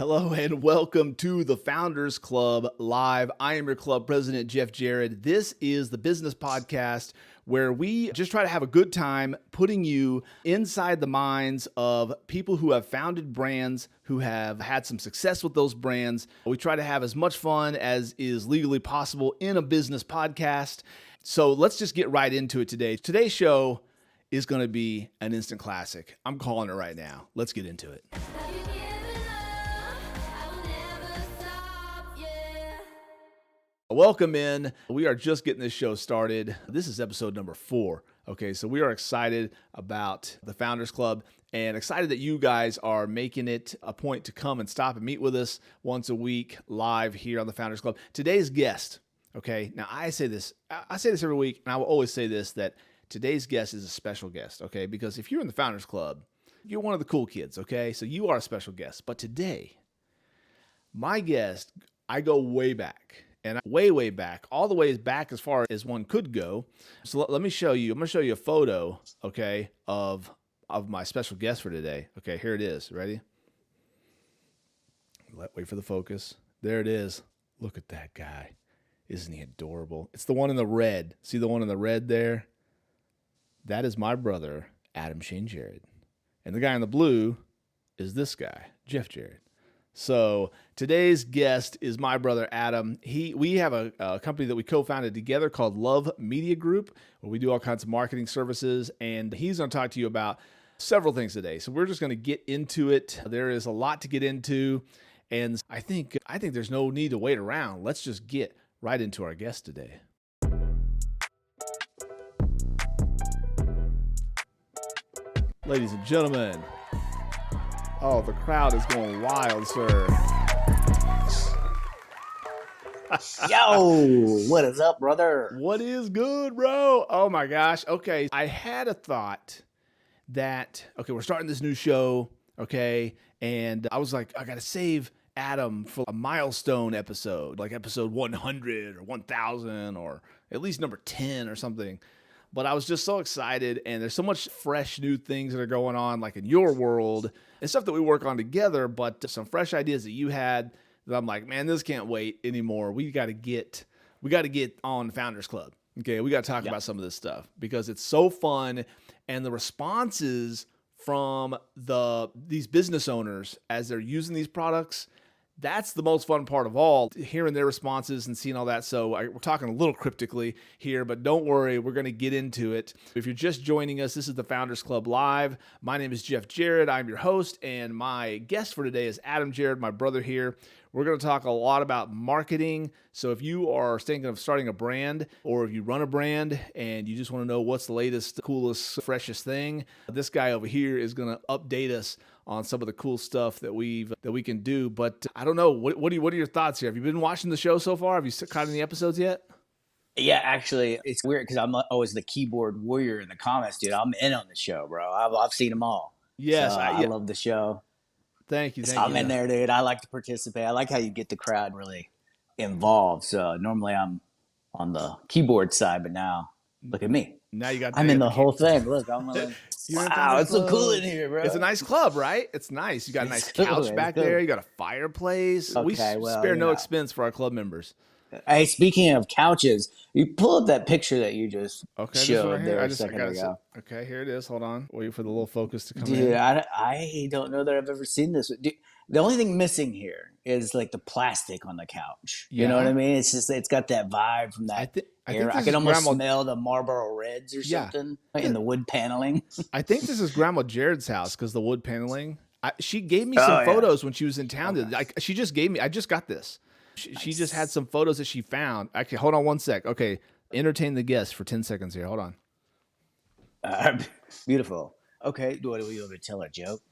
Hello and welcome to the Founders Club Live. I am your club president, Jeff Gerred. This is the business podcast where we just try to have a good time putting you inside the minds of people who have founded brands, who have had some success with those brands. We try to have as much fun as is legally possible in a business podcast. So let's just get right into it today. Today's show is going to be an instant classic. I'm calling it right now. Let's get into it. Welcome in. We are just getting this show started. This is episode number 4. Okay, so we are excited about the Founders Club and excited that you guys are making it a point to come and stop and meet with us once a week live here on the Founders Club. Today's guest, okay, now I say this every week, and I will always say this, that today's guest is a special guest, okay? Because if you're in the Founders Club, you're one of the cool kids, okay? So you are a special guest. But today, my guest, I go way back. And way back, all the way back as far as one could go. So let me show you. I'm going to show you a photo, okay, of my special guest for today. Okay, here it is. Ready? Wait for the focus. There it is. Look at that guy. Isn't he adorable? It's the one in the red. See the one in the red there? That is my brother, Adam Shane Gerred. And the guy in the blue is this guy, Jeff Gerred. So today's guest is my brother, Adam. We have a company that we co-founded together called Love Media Group, where we do all kinds of marketing services, and he's going to talk to you about several things today. So we're just going to get into it. There is a lot to get into, and I think there's no need to wait around. Let's just get right into our guest today. Ladies and gentlemen, oh, the crowd is going wild, sir. Yo, what is up, brother? What is good, bro? Oh my gosh. Okay, I had a thought that, okay, we're starting this new show, okay, and I was like, I got to save Adam for a milestone episode, like episode 100 or 1000 or at least number 10 or something. But I was just so excited, and there's so much fresh new things that are going on, like in your world, and stuff that we work on together, but some fresh ideas that you had that I'm like, man, this can't wait anymore. We got to get on Founders Club. Okay, we got to talk about some of this stuff because it's so fun, and the responses from these business owners as they're using these products, that's the most fun part of all, hearing their responses and seeing all that. So we're talking a little cryptically here, but don't worry, we're going to get into it. If you're just joining us, this is the Founders Club Live. My name is Jeff Gerred. I'm your host, and my guest for today is Adam Gerred, my brother here. We're going to talk a lot about marketing. So if you are thinking of starting a brand, or if you run a brand and you just want to know what's the latest, coolest, freshest thing, this guy over here is going to update us on some of the cool stuff that we can do. But I don't know, what are your thoughts here? Have you been watching the show so far? Have you caught any episodes yet? Yeah, actually, it's weird because I'm always the keyboard warrior in the comments, dude. I'm in on the show, bro. I've seen them all. Yes, so I love the show. Thank you. I'm in there, dude. I like to participate. I like how you get the crowd really involved. So normally I'm on the keyboard side, but now look at me. Now I'm in the whole thing. Look, I'm like, wow, it's so cool in here, bro. It's a nice club, right? It's nice. You got a nice couch back there. You got a fireplace. Okay, we spare no expense for our club members. Hey, speaking of couches, you pull up that picture that you just showed right there a second ago. Okay, here it is. Hold on. Wait for the little focus to come in. Dude, I don't know that I've ever seen this. Dude, the only thing missing here is like the plastic on the couch. You know what I mean? It's just, it's got that vibe from that era. I can almost smell the Marlboro Reds or something in the wood paneling. I think this is Grandma Gerred's house because the wood paneling. She gave me some photos when she was in town. Okay. She just gave me, I just got this. She just had some photos that she found. Actually, hold on one sec. Okay, entertain the guest for 10 seconds here. Hold on. Beautiful. Okay, do we want to tell a joke?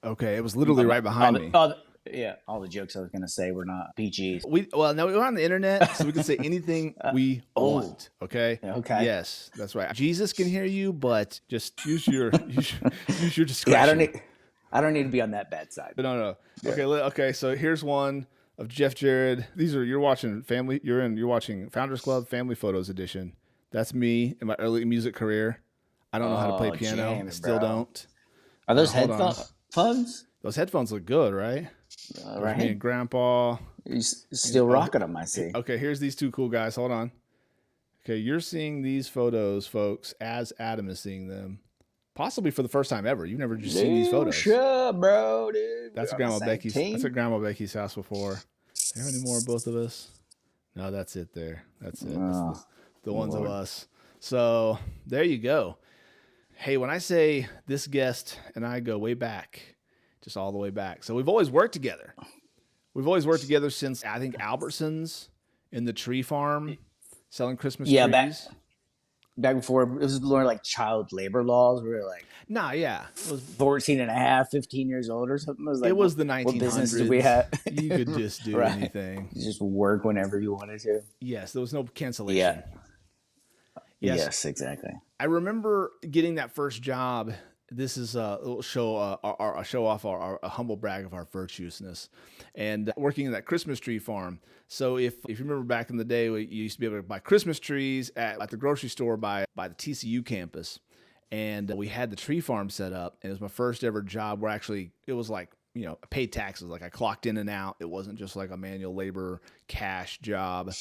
Okay, it was literally right behind me. All the jokes I was going to say were not PGs. Now we're on the internet, so we can say anything we want. Okay. Okay. Yes, that's right. Jesus can hear you, but just use your discretion. Yeah, I don't need to be on that bad side. No. Yeah. Okay. So here's one of Jeff Gerred. You're watching Founders Club Family Photos Edition. That's me in my early music career. I don't know how to play piano. I still don't. Are those headphones? Those headphones look good, right? All There's me right. and Grandpa. He's And still rocking them, I see. okay, here's these two cool guys. Hold on. Okay, you're seeing these photos, folks, as Adam is seeing them, possibly for the first time ever. You've never just seen these Dude, photos. sure, bro, dude. That's We're at on the Grandma same Becky's. That's team. at Grandma Becky's house before. Are there any more of both of us? No, that's it. There. That's it. That's Oh, the ones of Lord. us. So there you go. Hey, when I say this guest and I go way back, just all the way back. So we've always worked together. We've always worked together since I think Albertsons in the tree farm selling Christmas Yeah, trees. back before it was more like child labor laws. We were like Nah, yeah. 14 and a half, 15 years old or something. It was It like, was the what business did we 1900s. have? You could just do Right. anything. You just work whenever you wanted to. Yes, there was no Yeah. cancellation. Yes, Yes, exactly. I remember getting that first job. This is a little show, a show off a humble brag of our virtuousness, and working in that Christmas tree farm. So if you remember back in the day, you used to be able to buy Christmas trees at the grocery store by the TCU campus, and we had the tree farm set up. And it was my first ever job where actually it was like, you know, I paid taxes. Like I clocked in and out. It wasn't just like a manual labor cash job,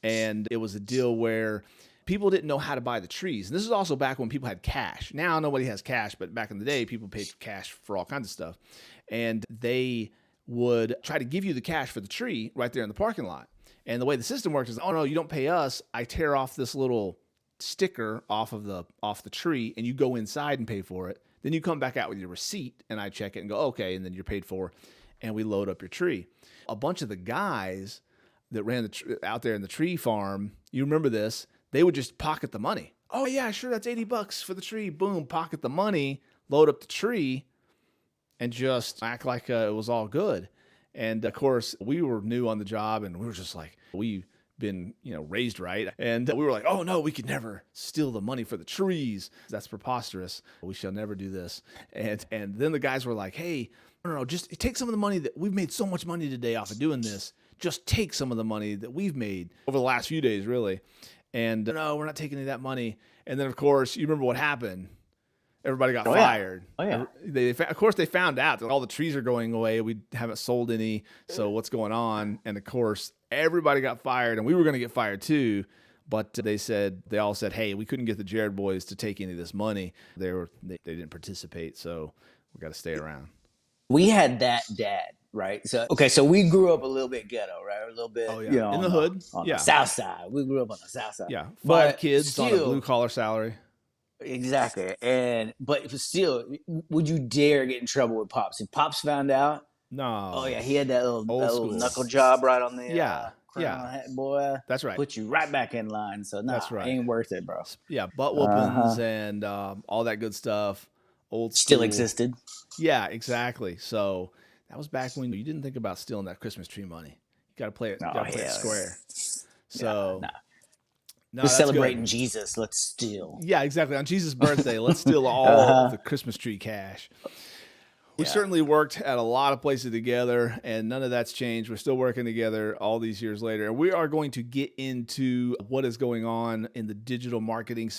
and it was a deal where people didn't know how to buy the trees. And this is also back when people had cash. Now nobody has cash, but back in the day, people paid cash for all kinds of stuff. And they would try to give you the cash for the tree right there in the parking lot. And the way the system works is, oh no, you don't pay us. I tear off this little sticker off the tree, and you go inside and pay for it. Then you come back out with your receipt, and I check it and go, okay, and then you're paid for, and we load up your tree. A bunch of the guys that ran out there in the tree farm, you remember this, they would just pocket the money. Oh yeah, sure, that's $80 for the tree. Boom, pocket the money, load up the tree, and just act like it was all good. And of course, we were new on the job, and we were just like, we've been, raised right. And we were like, oh no, we could never steal the money for the trees. That's preposterous. We shall never do this. And then the guys were like, hey, no, just take some of the money that we've made so much money today off of doing this. Just take some of the money that we've made over the last few days, really. And no, we're not taking any of that money. And then, of course, you remember what happened. Everybody got fired. Yeah. Of course, they found out that all the trees are going away. We haven't sold any. So what's going on? And, of course, everybody got fired. And we were going to get fired, too. But they all said, hey, we couldn't get the Gerred boys to take any of this money. They didn't participate. So we got to stay around. We had that dad. Right. So we grew up a little bit ghetto, right? A little bit, in the hood. On the south side. We grew up on the south side. Yeah. Five kids on a blue collar salary. Exactly. But still, would you dare get in trouble with Pops? If Pops found out? No. Oh, yeah. He had that little knuckle job right on the yeah. Boy. That's right. Put you right back in line. So, that's right. Ain't worth it, bro. Yeah. Butt whoopings and all that good stuff. Old school. Still existed. Yeah, exactly. So that was back when you didn't think about stealing that Christmas tree money. You got to play it. Play it square. So, we're celebrating Jesus. Let's steal. Yeah, exactly. On Jesus' birthday, let's steal all of the Christmas tree cash. We certainly worked at a lot of places together, and none of that's changed. We're still working together all these years later. And we are going to get into what is going on in the digital marketing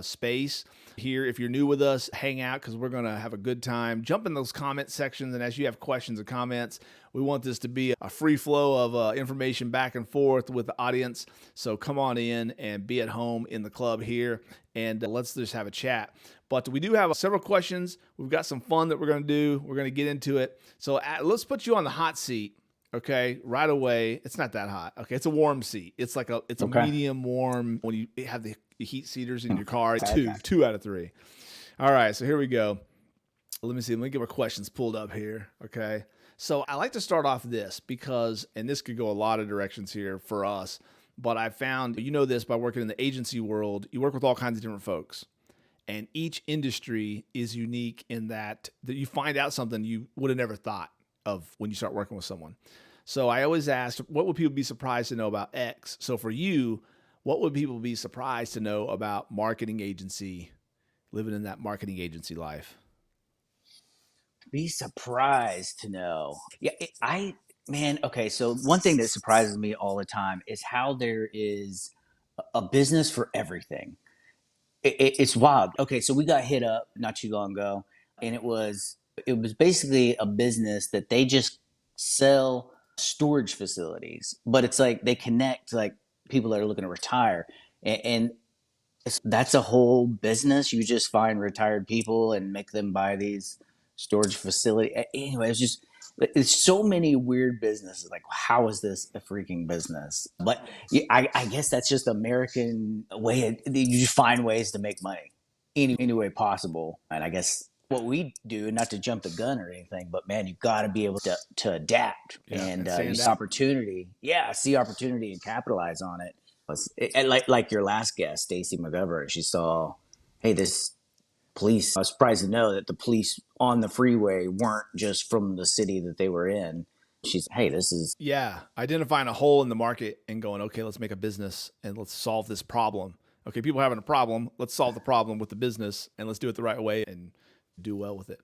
space here. If you're new with us, hang out because we're going to have a good time. Jump in those comment sections, and as you have questions or comments, we want this to be a free flow of information back and forth with the audience. So come on in and be at home in the club here, and let's just have a chat. But we do have several questions. We've got some fun that we're going to do. We're going to get into it. So let's put you on the hot seat, okay, right away. It's not that hot, okay? It's a warm seat. It's like a medium warm. When you have the heat seaters in your car, it's two out of three. All right, so here we go. Let me see. Let me get my questions pulled up here, okay? So I like to start off this because, and this could go a lot of directions here for us, but I found, this by working in the agency world, you work with all kinds of different folks. And each industry is unique in that you find out something you would have never thought of when you start working with someone. So I always ask, what would people be surprised to know about X? So for you, what would people be surprised to know about marketing agency, living in that marketing agency life? Be surprised to know. Yeah, okay. So one thing that surprises me all the time is how there is a business for everything. It's wild. Okay, so we got hit up not too long ago, and it was basically a business that they just sell storage facilities, but it's like they connect like people that are looking to retire, and that's a whole business. You just find retired people and make them buy these storage facility. Anyway, it's so many weird businesses. Like, how is this a freaking business? But I guess that's just American way. You just find ways to make money any way possible. And I guess what we do, not to jump the gun or anything, but man, you've got to be able to adapt and use opportunity. Yeah, see opportunity and capitalize on it. Like your last guest, Stacey McGovern, she saw, hey, this police. I was surprised to know that the police on the freeway weren't just from the city that they were in. She's, hey, this is identifying a hole in the market and going, okay, let's make a business and let's solve this problem. Okay, people are having a problem. Let's solve the problem with the business and let's do it the right way and do well with it.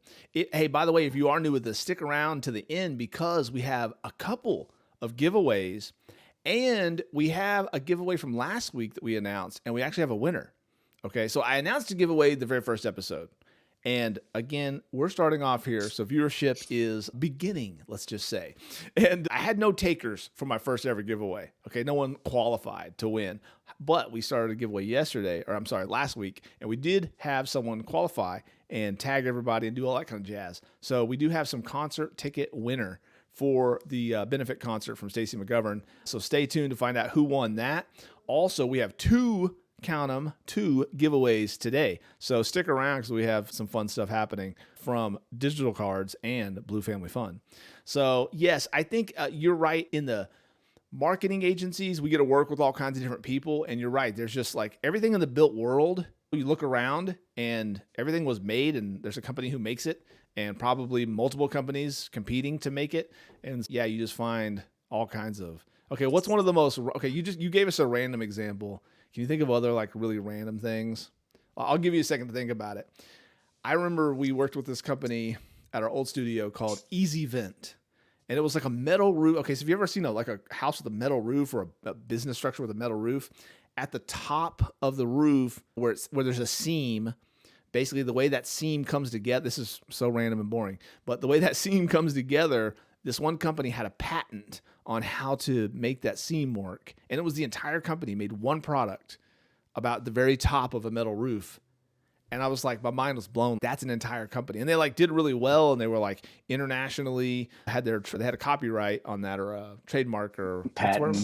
Hey, by the way, if you are new with this, stick around to the end because we have a couple of giveaways. And we have a giveaway from last week that we announced, and we actually have a winner. Okay, so I announced a giveaway the very first episode. And again, we're starting off here, so viewership is beginning, let's just say. And I had no takers for my first ever giveaway. Okay, no one qualified to win. But we started a giveaway last week, and we did have someone qualify and tag everybody and do all that kind of jazz. So we do have some concert ticket winner for the benefit concert from Stacey McGovern. So stay tuned to find out who won that. Also, we have two giveaways today. So stick around because we have some fun stuff happening from digital cards and Blue Family Fun. So yes, I think you're right. In the marketing agencies, we get to work with all kinds of different people. And you're right. There's just like everything in the built world. You look around and everything was made and there's a company who makes it. And probably multiple companies competing to make it. And yeah, you just find all kinds of, okay, what's one of the most, okay, you gave us a random example. Can you think of other like really random things? I'll give you a second to think about it. I remember we worked with this company at our old studio called Easy Vent. And it was like a metal roof. Okay, so have you ever seen like a house with a metal roof or a business structure with a metal roof? At the top of the roof where there's a seam, basically, the way that seam comes together, this is so random and boring, but the way that seam comes together, this one company had a patent on how to make that seam work. And it was the entire company made one product about the very top of a metal roof. And I was like, my mind was blown. That's an entire company. And they like did really well. And they were like internationally they had a copyright on that or a trademark or patent.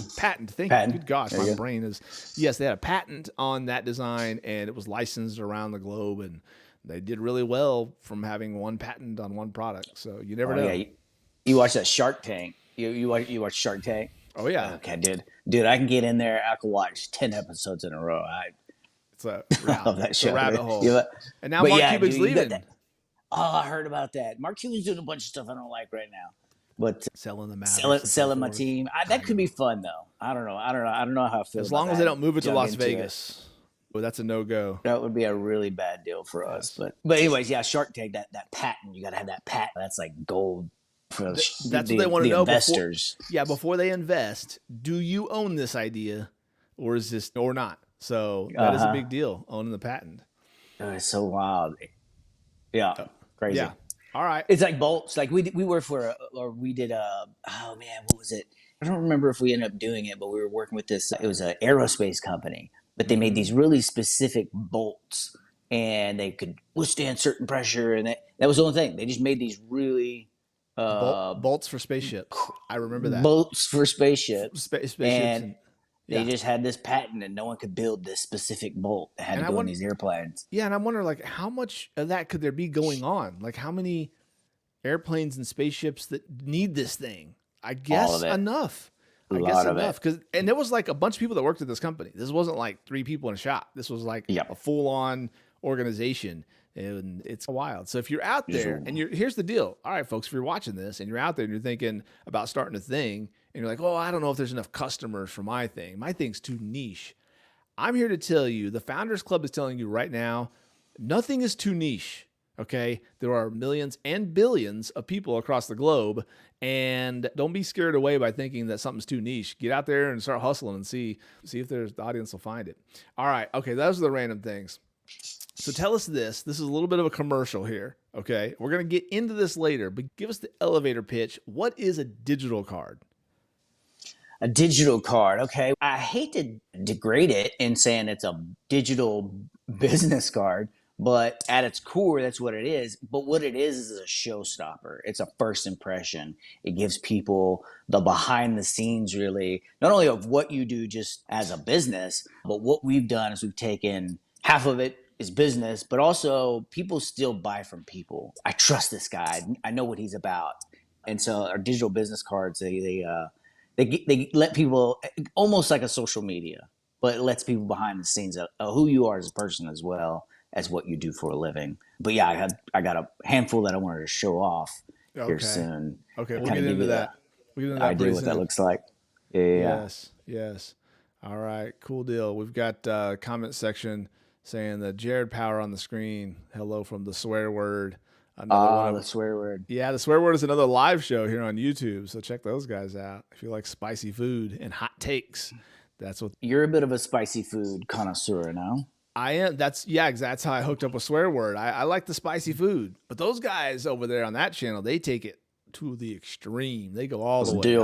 Thank you. Good gosh, my brain is. Yes, they had a patent on that design and it was licensed around the globe. And they did really well from having one patent on one product. So you never know. Yeah. You watch that Shark Tank. You watch Shark Tank. Oh yeah. Okay, dude, I can get in there. I can watch 10 episodes in a row. It's a rabbit hole. Yeah, and now Mark Cuban's leaving. I heard about that. Mark Cuban's doing a bunch of stuff I don't like right now. But selling the Mavericks, selling my team. That could be fun though. I don't know how I feel. As long as they don't move it to Las Vegas. Well, that's a no-go. That would be a really bad deal for us. But anyways, yeah, Shark Tank, that patent, you got to have that patent. That's like gold for that's what they want to know investors. Before they invest, do you own this idea or is this or not? So that is a big deal, owning the patent. It's so wild. Yeah, crazy. Yeah. All right. It's like bolts. Like we worked for, we did oh man, what was it? I don't remember if we ended up doing it, but we were working with this. It was an aerospace company, but they made these really specific bolts, and they could withstand certain pressure, and that was the only thing. They just made these really bolts for spaceships. I remember that. Bolts for spaceships. Spaceships and they just had this patent, and no one could build this specific bolt that had to go in these airplanes. Yeah, and I wonder, like, how much of that could there be going on? Like, how many airplanes and spaceships that need this thing? I guess enough. And there was like a bunch of people that worked at this company. This wasn't like 3 people in a shop. This was like a full-on organization, and it's wild. So if you're out there, and here's the deal. All right, folks, if you're watching this and you're out there and you're thinking about starting a thing, and you're like, oh, I don't know if there's enough customers for my thing. My thing's too niche. I'm here to tell you, the Founders Club is telling you right now, nothing is too niche. Okay, there are millions and billions of people across the globe, and don't be scared away by thinking that something's too niche. Get out there and start hustling and see if the audience will find it. All right, okay, those are the random things. So tell us this. This is a little bit of a commercial here. Okay. We're going to get into this later, but give us the elevator pitch. What is a digital card? A digital card. Okay. I hate to degrade it in saying it's a digital business card, but at its core, that's what it is. But what it is a showstopper. It's a first impression. It gives people the behind the scenes, really, not only of what you do just as a business, but what we've done is we've taken half of it is business, but also people still buy from people. I trust this guy. I know what he's about. And so our digital business cards, they let people almost like a social media, but it lets people behind the scenes of who you are as a person as well as what you do for a living. But yeah, I got a handful that I wanted to show off here soon. Okay, we'll get into that. We'll get into that idea what that looks like. Yeah. Yes. All right, cool deal. We've got comment section saying the Gerred power on the screen. Hello from the swear word. The swear word. Yeah, the swear word is another live show here on YouTube, so check those guys out if you like spicy food and hot takes. That's what you're a bit of a spicy food connoisseur, no? I am. That's how I hooked up with swear word. I like the spicy food, but those guys over there on that channel, they take it to the extreme. They go all the way.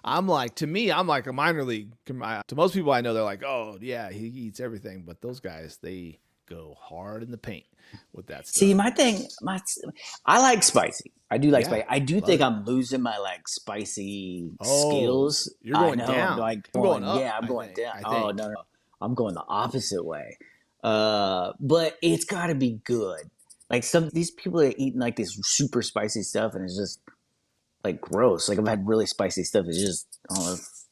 I'm like a minor league. To most people I know, they're like, oh yeah, he eats everything, but those guys, they go hard in the paint with that stuff. See, I like spicy. I do like spicy. I do think I'm losing my like spicy skills. You're going down. I'm going up. Yeah, I'm going down. Oh no, I'm going the opposite way. But it's got to be good. Like these people are eating like this super spicy stuff, and it's just like gross. Like I've had really spicy stuff. It's just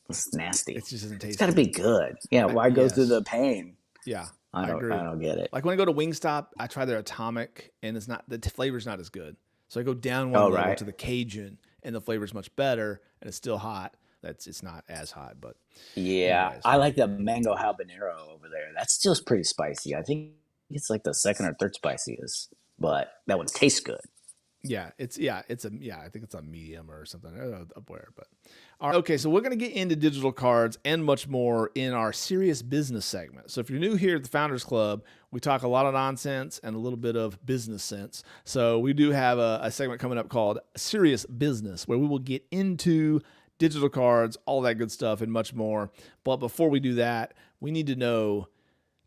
it's nasty. It just doesn't taste. It's got to be good. Yeah. Why go through the pain? Yeah. I don't get it. Like when I go to Wingstop, I try their Atomic, and the flavor's not as good. So I go down one level to the Cajun, and the flavor's much better, and it's still hot. It's not as hot, but yeah, anyways. I like the mango habanero over there. That still's pretty spicy. I think it's like the second or third spiciest, but that one tastes good. Yeah, I think it's a medium or something. I don't know up where, but all right. Okay, so we're gonna get into digital cards and much more in our serious business segment. So if you're new here at the Founders Club, we talk a lot of nonsense and a little bit of business sense. So we do have a segment coming up called Serious Business, where we will get into digital cards, all that good stuff, and much more. But before we do that, we need to know,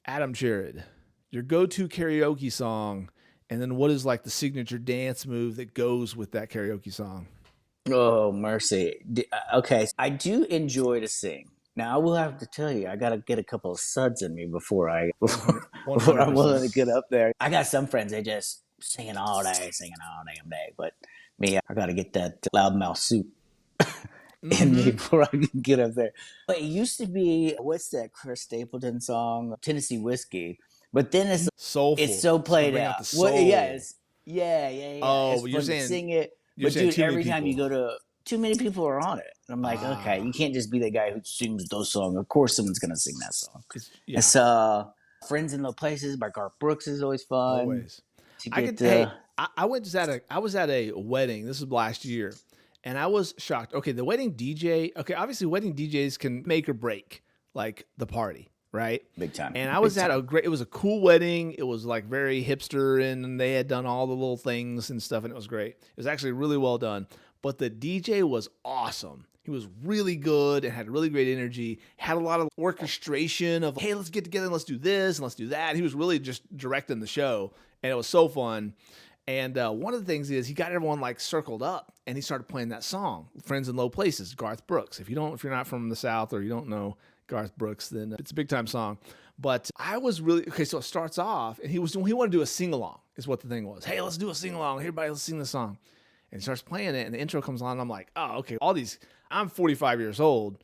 Adam Gerred, your go-to karaoke song. And then what is like the signature dance move that goes with that karaoke song? Oh, mercy. Okay. I do enjoy to sing. Now, I will have to tell you, I got to get a couple of suds in me before I'm willing to get up there. I got some friends, they just singing all damn day. But me, I got to get that loudmouth soup in me before I can get up there. But it used to be, what's that Chris Stapleton song? Tennessee Whiskey. But then it's soulful. It's so played out. Yeah. Oh, you're saying sing it. But dude, every time you go to too many people are on it. And I'm like, okay, you can't just be the guy who sings those songs. Of course, someone's gonna sing that song. Yeah. It's Friends in Low Places by Garth Brooks is always fun. Always. I was at a wedding. This was last year, and I was shocked. Okay, the wedding DJ. Okay, obviously, wedding DJs can make or break like the party. Right? Big time. And I was at it was a cool wedding. It was like very hipster, and they had done all the little things and stuff, and it was great. It was actually really well done. But the DJ was awesome. He was really good and had really great energy, had a lot of orchestration of, hey, let's get together and let's do this and let's do that. He was really just directing the show, and it was so fun. And one of the things is he got everyone like circled up, and he started playing that song, Friends in Low Places, Garth Brooks. If you're not from the South or you don't know Garth Brooks, then it's a big time song. But I was really so it starts off, and he wanted to do a sing along, is what the thing was. Hey, let's do a sing along. Everybody, let's sing the song. And he starts playing it, and the intro comes on, and I'm like, oh, okay. I'm 45 years old,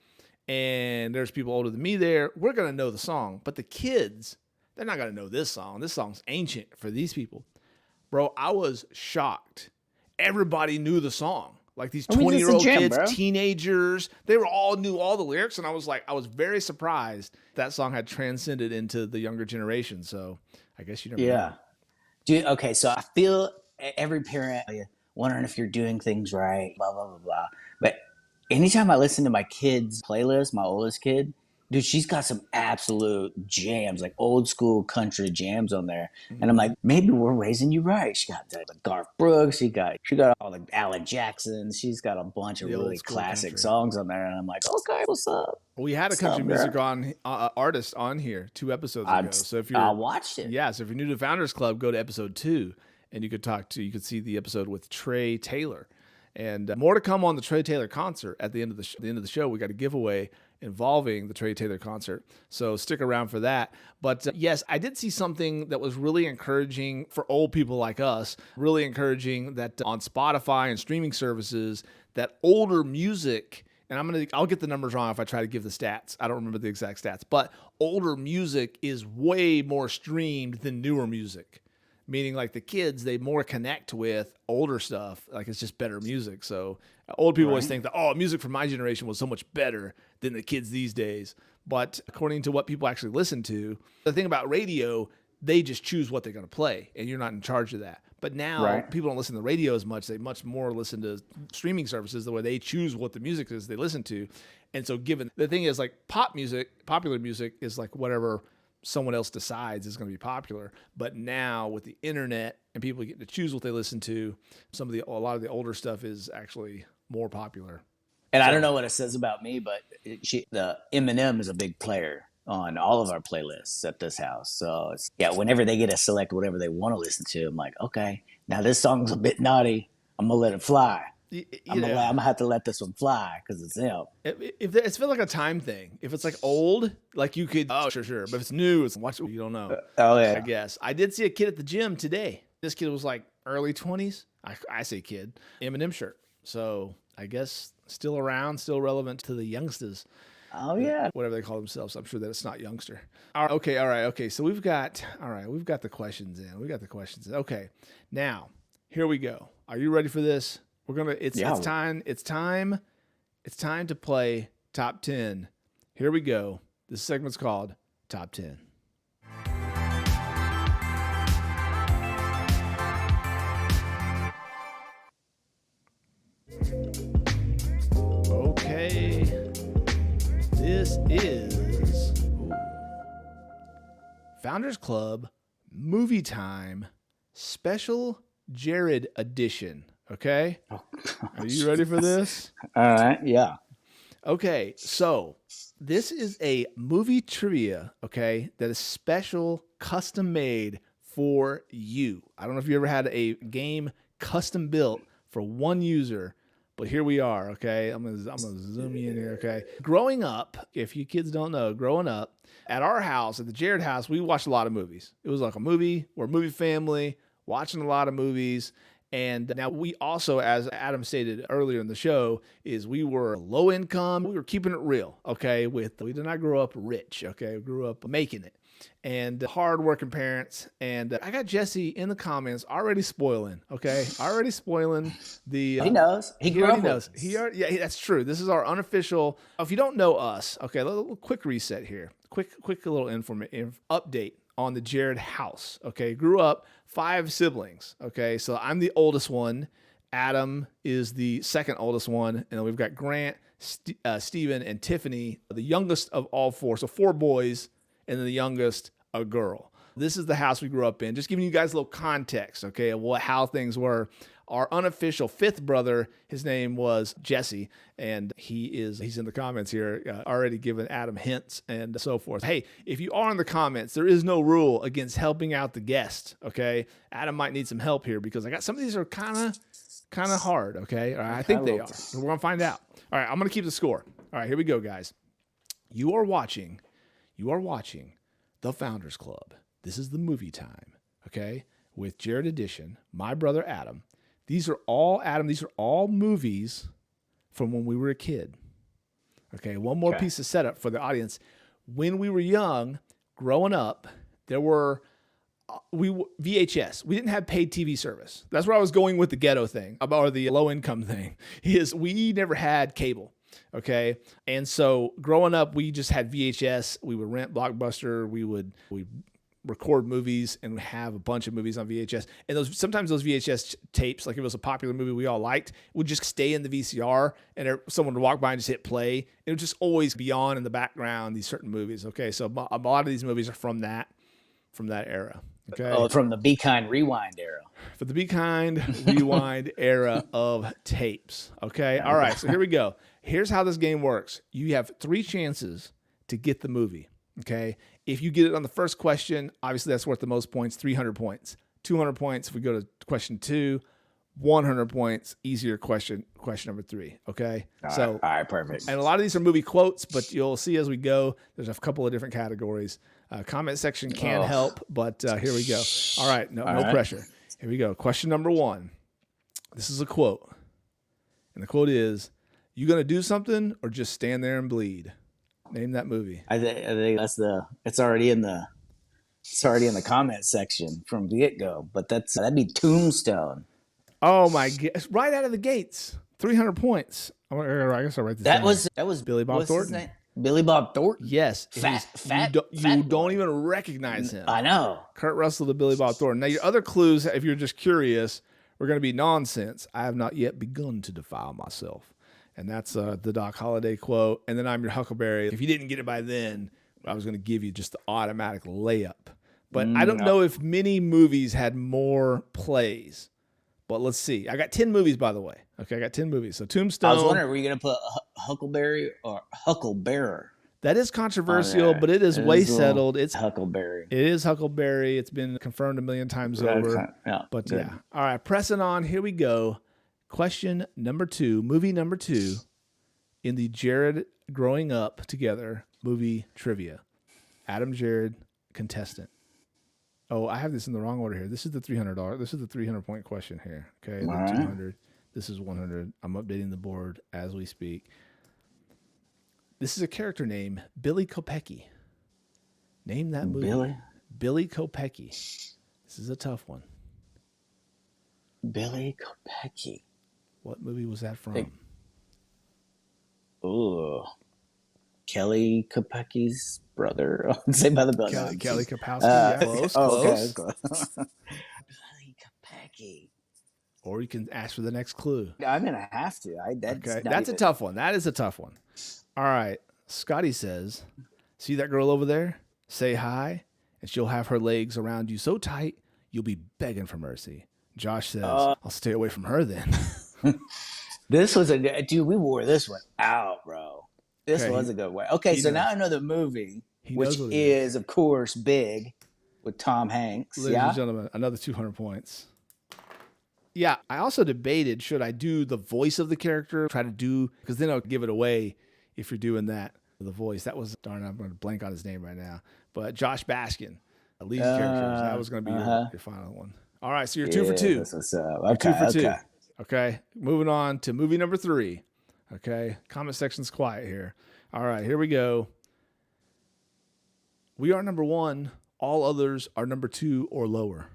and there's people older than me there. We're gonna know the song, but the kids, they're not gonna know this song. This song's ancient for these people, bro. I was shocked. Everybody knew the song. Like these 20-year-old kids, bro. Teenagers, they all knew all the lyrics. And I was very surprised that song had transcended into the younger generation. So I guess you never know. Dude, okay, so I feel every parent wondering if you're doing things right, blah, blah, blah, blah. But anytime I listen to my kid's playlist, my oldest kid, Dude, she's got some absolute jams, like old school country jams on there. And I'm like, maybe we're raising you right. She got the Garth Brooks, she got all the Alan Jackson. She's got a bunch of The old really school classic country. songs on there. And I'm like, okay, what's up? We had a What's country up, music girl? on artist on here 2 episodes ago. So if I you're watched it. so if you're new to Founders Club, go to episode 2, and you could see the episode with Trey Taylor, and more to come on the Trey Taylor concert at the end of the show. We got a giveaway involving the Trey Taylor concert, so stick around for that. But yes, I did see something that was really encouraging for old people like us. Really encouraging that on Spotify and streaming services, that older music. And I'll get the numbers wrong if I try to give the stats. I don't remember the exact stats, but older music is way more streamed than newer music. Meaning like the kids, they more connect with older stuff. Like it's just better music. So old people always think that, music from my generation was so much better than the kids these days. But according to what people actually listen to, the thing about radio, they just choose what they're going to play, and you're not in charge of that. But now people don't listen to the radio as much. They much more listen to streaming services, the way they choose what the music is they listen to. And so given the thing is, like, popular music is like whatever someone else decides is going to be popular. But now with the internet and people get to choose what they listen to, a lot of the older stuff is actually more popular. And I don't know what it says about me, but the Eminem is a big player on all of our playlists at this house. So whenever they get to select whatever they want to listen to, I'm like, okay, now this song's a bit naughty. I'm gonna let it fly. I'm gonna have to let this one fly because it's him. If it's feel like a time thing. If it's like old, like you could, sure. But if it's new, it's watch. You don't know. I guess I did see a kid at the gym today. This kid was like early 20s. I say kid, Eminem shirt. So I guess still around, still relevant to the youngsters. Oh yeah, whatever they call themselves. I'm sure that it's not youngster. All right. So we've got the questions in. Okay, now here we go. Are you ready for this? It's time to play Top 10. Here we go. This segment's called Top 10. Okay. This is Founders Club Movie Time Special Gerred Edition. Okay? Are you ready for this? All right, yeah. Okay, so this is a movie trivia, okay, that is special, custom made for you. I don't know if you ever had a game custom built for one user, but here we are, okay? I'm gonna zoom you in here, okay? Growing up, if you kids don't know, at our house, at the Gerred house, we watched a lot of movies. It was like we're a movie family, watching a lot of movies. And now we also, as Adam stated earlier in the show, is we were low income. We were keeping it real, okay? We did not grow up rich, okay? We grew up making it. And hardworking parents. And I got Jesse in the comments already spoiling, okay? Already spoiling the... he knows. He already knows. That's true. This is our unofficial... If you don't know us, okay, a little quick reset here. Quick little update on the Gerred house, okay? Grew up 5 siblings, okay? So I'm the oldest one. Adam is the second oldest one. And then we've got Grant, Steven, and Tiffany, the youngest of all 4. So 4 boys, and then the youngest, a girl. This is the house we grew up in. Just giving you guys a little context, okay, of how things were. Our unofficial 5th brother, his name was Jesse, and he's in the comments here, already giving Adam hints and so forth. Hey, if you are in the comments, there is no rule against helping out the guest, okay? Adam might need some help here because I got some of these are kind of hard, okay? I think they are. We're going to find out. All right, I'm going to keep the score. All right, here we go, guys. You are watching The Founders Club. This is the movie time, okay? With Gerred Edition, my brother Adam. These are all movies from when we were a kid. Okay, one more piece of setup for the audience. When we were young, growing up, there were VHS. We didn't have paid TV service. That's where I was going with the ghetto thing, or the low income thing, is we never had cable. Okay. And so growing up, we just had VHS. We would rent Blockbuster. We record movies and have a bunch of movies on VHS. And sometimes those VHS tapes, like if it was a popular movie we all liked, would just stay in the VCR and someone would walk by and just hit play. It would just always be on in the background, these certain movies. Okay, so a lot of these movies are from that era. Okay. Oh, from the Be Kind Rewind era. For the Be Kind Rewind era of tapes. Okay. All right. So here we go. Here's how this game works. You have 3 chances to get the movie. Okay. If you get it on the first question, obviously that's worth the most points, 300 points. 200 points if we go to question 2, 100 points, easier question number 3. Okay. All right, perfect. And a lot of these are movie quotes, but you'll see as we go, there's a couple of different categories. Comment section can help, but here we go. All right. No pressure. Here we go. Question number 1. This is a quote. And the quote is, "You gonna do something or just stand there and bleed?" Name that movie. I think it's already in the comment section from the get-go, but that'd be Tombstone. Oh my god. Right out of the gates. 300 points. I guess I'll write this down. That was Billy Bob Thornton. His name? Billy Bob Thornton. Yes. You don't even recognize him. I know. Kurt Russell to Billy Bob Thornton. Now, your other clues, if you're just curious, are going to be nonsense. I have not yet begun to defile myself. And that's the Doc Holliday quote. And then I'm your Huckleberry. If you didn't get it by then, I was going to give you just the automatic layup. But I don't know if many movies had more plays. But let's see. I got 10 movies, by the way. Okay, I got 10 movies. So Tombstone. I was wondering, were you going to put Huckleberry or Hucklebearer? That is controversial, but it is way settled. It's Huckleberry. It is Huckleberry. It's been confirmed a million times over. But good. Yeah. All right, pressing on. Here we go. Question number 2, movie number 2 in the Gerred Growing Up Together movie trivia. Adam Gerred, contestant. Oh, I have this in the wrong order here. This is the $300. This is the 300-point question here. Okay, 200. This is 100. I'm updating the board as we speak. This is a character name, Billy Kopecki. Name that movie. Billy Kopecki. This is a tough one. Billy Kopecki. What movie was that from? Kelly Kopecki's brother. Saved by the Bell. Kelly Kapowski. Yeah, close. Okay, close. Billy Kopecki. Or you can ask for the next clue. I'm gonna have to. That's a tough one. That is a tough one. All right. Scotty says, "See that girl over there? Say hi, and she'll have her legs around you so tight you'll be begging for mercy." Josh says, "I'll stay away from her then." This was a good dude. We wore this one out, bro. This was a good one. Okay, so now I know the movie, which is, of course, Big with Tom Hanks. Ladies and gentlemen, another 200 points. Yeah, I also debated, should I do the voice of the character? Try to do, because then I'll give it away if you're doing that. The voice. That was, darn, I'm going to blank on his name right now. But Josh Baskin, lead characters. That was going to be your final one. All right, so you're 2 for 2. That's what's up. Okay, 2 for 2. Okay, moving on to movie number 3. Okay, comment section's quiet here. All right, here we go. We are number 1. All others are number 2 or lower.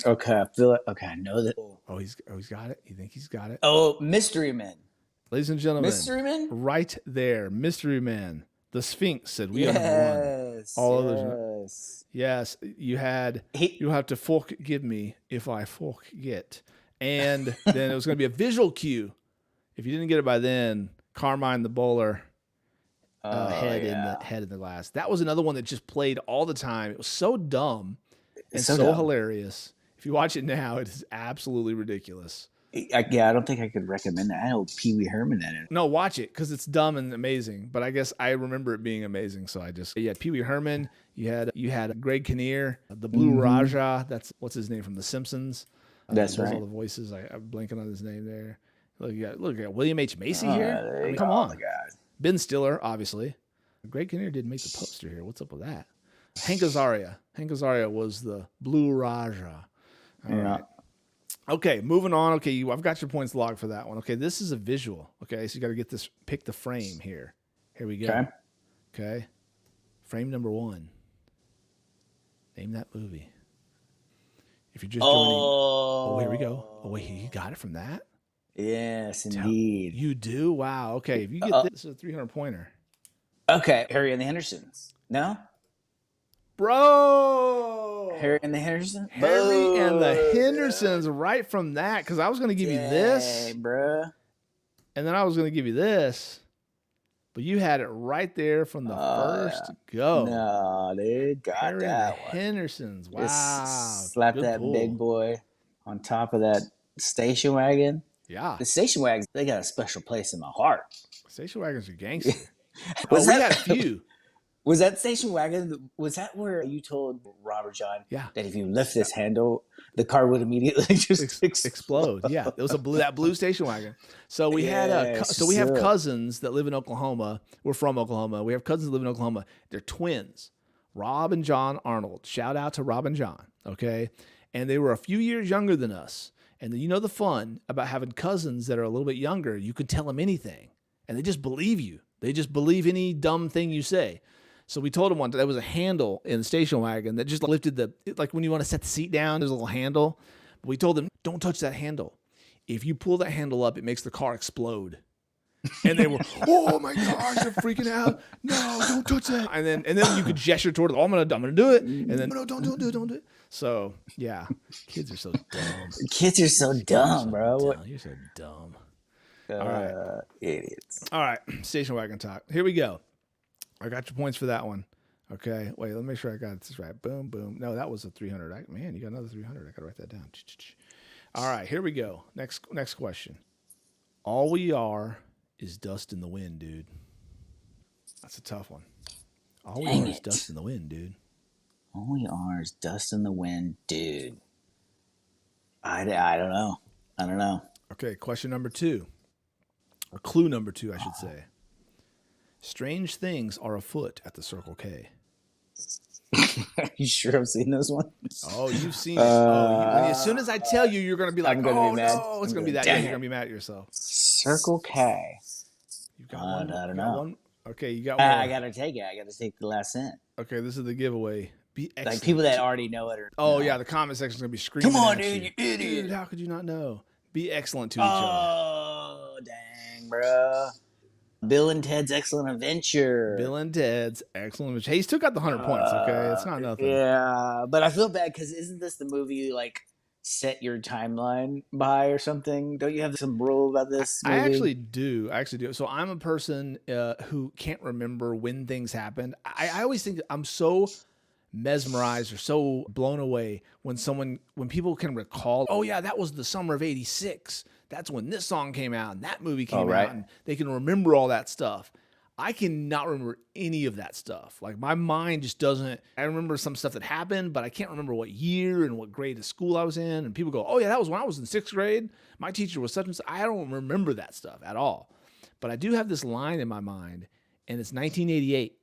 Okay, I feel it. Okay, I know that. Oh, he's got it. You think he's got it? Oh, Mystery Men. Ladies and gentlemen, Mystery Men? Right there, Mystery Men. The Sphinx said we are number 1. All others. Yes, you had. You'll have to forgive me if I forget. And then it was going to be a visual cue. If you didn't get it by then, Carmine the Bowler head in the glass. That was another one that just played all the time. It was so dumb and so hilarious. If you watch it now, it is absolutely ridiculous. I don't think I could recommend that. I know Pee Wee Herman in it. No, watch it because it's dumb and amazing. But I guess I remember it being amazing, so you had Pee Wee Herman. You had Greg Kinnear, the Blue Raja. That's what's his name from The Simpsons. That's right. All the voices. I'm blanking on his name there. Look at William H. Macy here. I mean, come on. Ben Stiller, obviously. Greg Kinnear didn't make the poster here. What's up with that? Hank Azaria. Hank Azaria was the Blue Raja. All right. Okay, moving on. Okay, I've got your points logged for that one. Okay, this is a visual. Okay, so you got to get this. Pick the frame here. Here we go. Okay. Frame number 1. Name that movie. If you're just joining. Here we go. Oh, wait, you got it from that? Yes, indeed. You do? Wow. Okay, if you get this is a 300-pointer. Okay, Harry and the Hendersons. No? Bro. Harry and the Hendersons? Harry and the Hendersons, right from that, because I was going to give you this. Bruh. And then I was going to give you this. But you had it right there from the first go. No, dude. Got Harry that and the one. Hendersons. Wow. Just slap Good that pull. big boy on top of that station wagon. Yeah. The station wagons, they got a special place in my heart. Station wagons are gangster. We had a few. Was that station wagon? Was that where you told Robert John that if you lift this handle, the car would immediately just explode? Yeah, it was that blue station wagon. So we had we have cousins that live in Oklahoma. We're from Oklahoma. We have cousins that live in Oklahoma. They're twins, Rob and John Arnold. Shout out to Rob and John. Okay, and they were a few years younger than us. And you know the fun about having cousins that are a little bit younger. You can tell them anything, and they just believe you. They just believe any dumb thing you say. So we told him one day there was a handle in the station wagon that just lifted like when you want to set the seat down, there's a little handle. But we told them, don't touch that handle. If you pull that handle up, it makes the car explode. And they were, oh my gosh, they're freaking out. No, don't touch that. And then you could gesture toward them, oh, I'm gonna do it. And then no, don't do it. So yeah, kids are so dumb. Kids are so dumb, bro. You're so dumb. All right, idiots. All right, station wagon talk. Here we go. I got your points for that one. Okay. Wait, let me make sure I got this right. Boom, boom. No, that was a 300. Man, you got another 300. I got to write that down. All right, here we go. Next question. All we are is dust in the wind, dude. That's a tough one. All we are is dust in the wind, dude. All we are is dust in the wind, dude. I don't know. Okay, question number 2. Or clue number 2, I should say. Strange things are afoot at the Circle K. Are you sure I've seen this one? Oh, you've seen it. As soon as I tell you, you're going to be like, I'm gonna be mad. No, it's going to be that. You're going to be mad at yourself. Circle K. You've got one. I don't know. One? Okay, you got one. I got to take it. I got to take the last cent. Okay, this is the giveaway. Be excellent. Like people that already know it. Yeah, the comment section is going to be screaming. Come on, dude, you idiot. Dude, how could you not know? Be excellent to each other. Oh, dang, bro. Bill and Ted's Excellent Adventure. Hey, he still got the 100 points, okay? It's not nothing. Yeah, but I feel bad because isn't this the movie you, like, set your timeline by or something? Don't you have some rule about this movie? I actually do. So I'm a person who can't remember when things happened. I always think I'm so mesmerized or so blown away when people can recall, oh yeah, that was the summer of '86. That's when this song came out and that movie came out, and they can remember all that stuff. I cannot remember any of that stuff. Like my mind just doesn't. I remember some stuff that happened, but I can't remember what year and what grade of school I was in. And people go, oh yeah, that was when I was in 6th grade. My teacher was such and such. I don't remember that stuff at all. But I do have this line in my mind, and it's 1988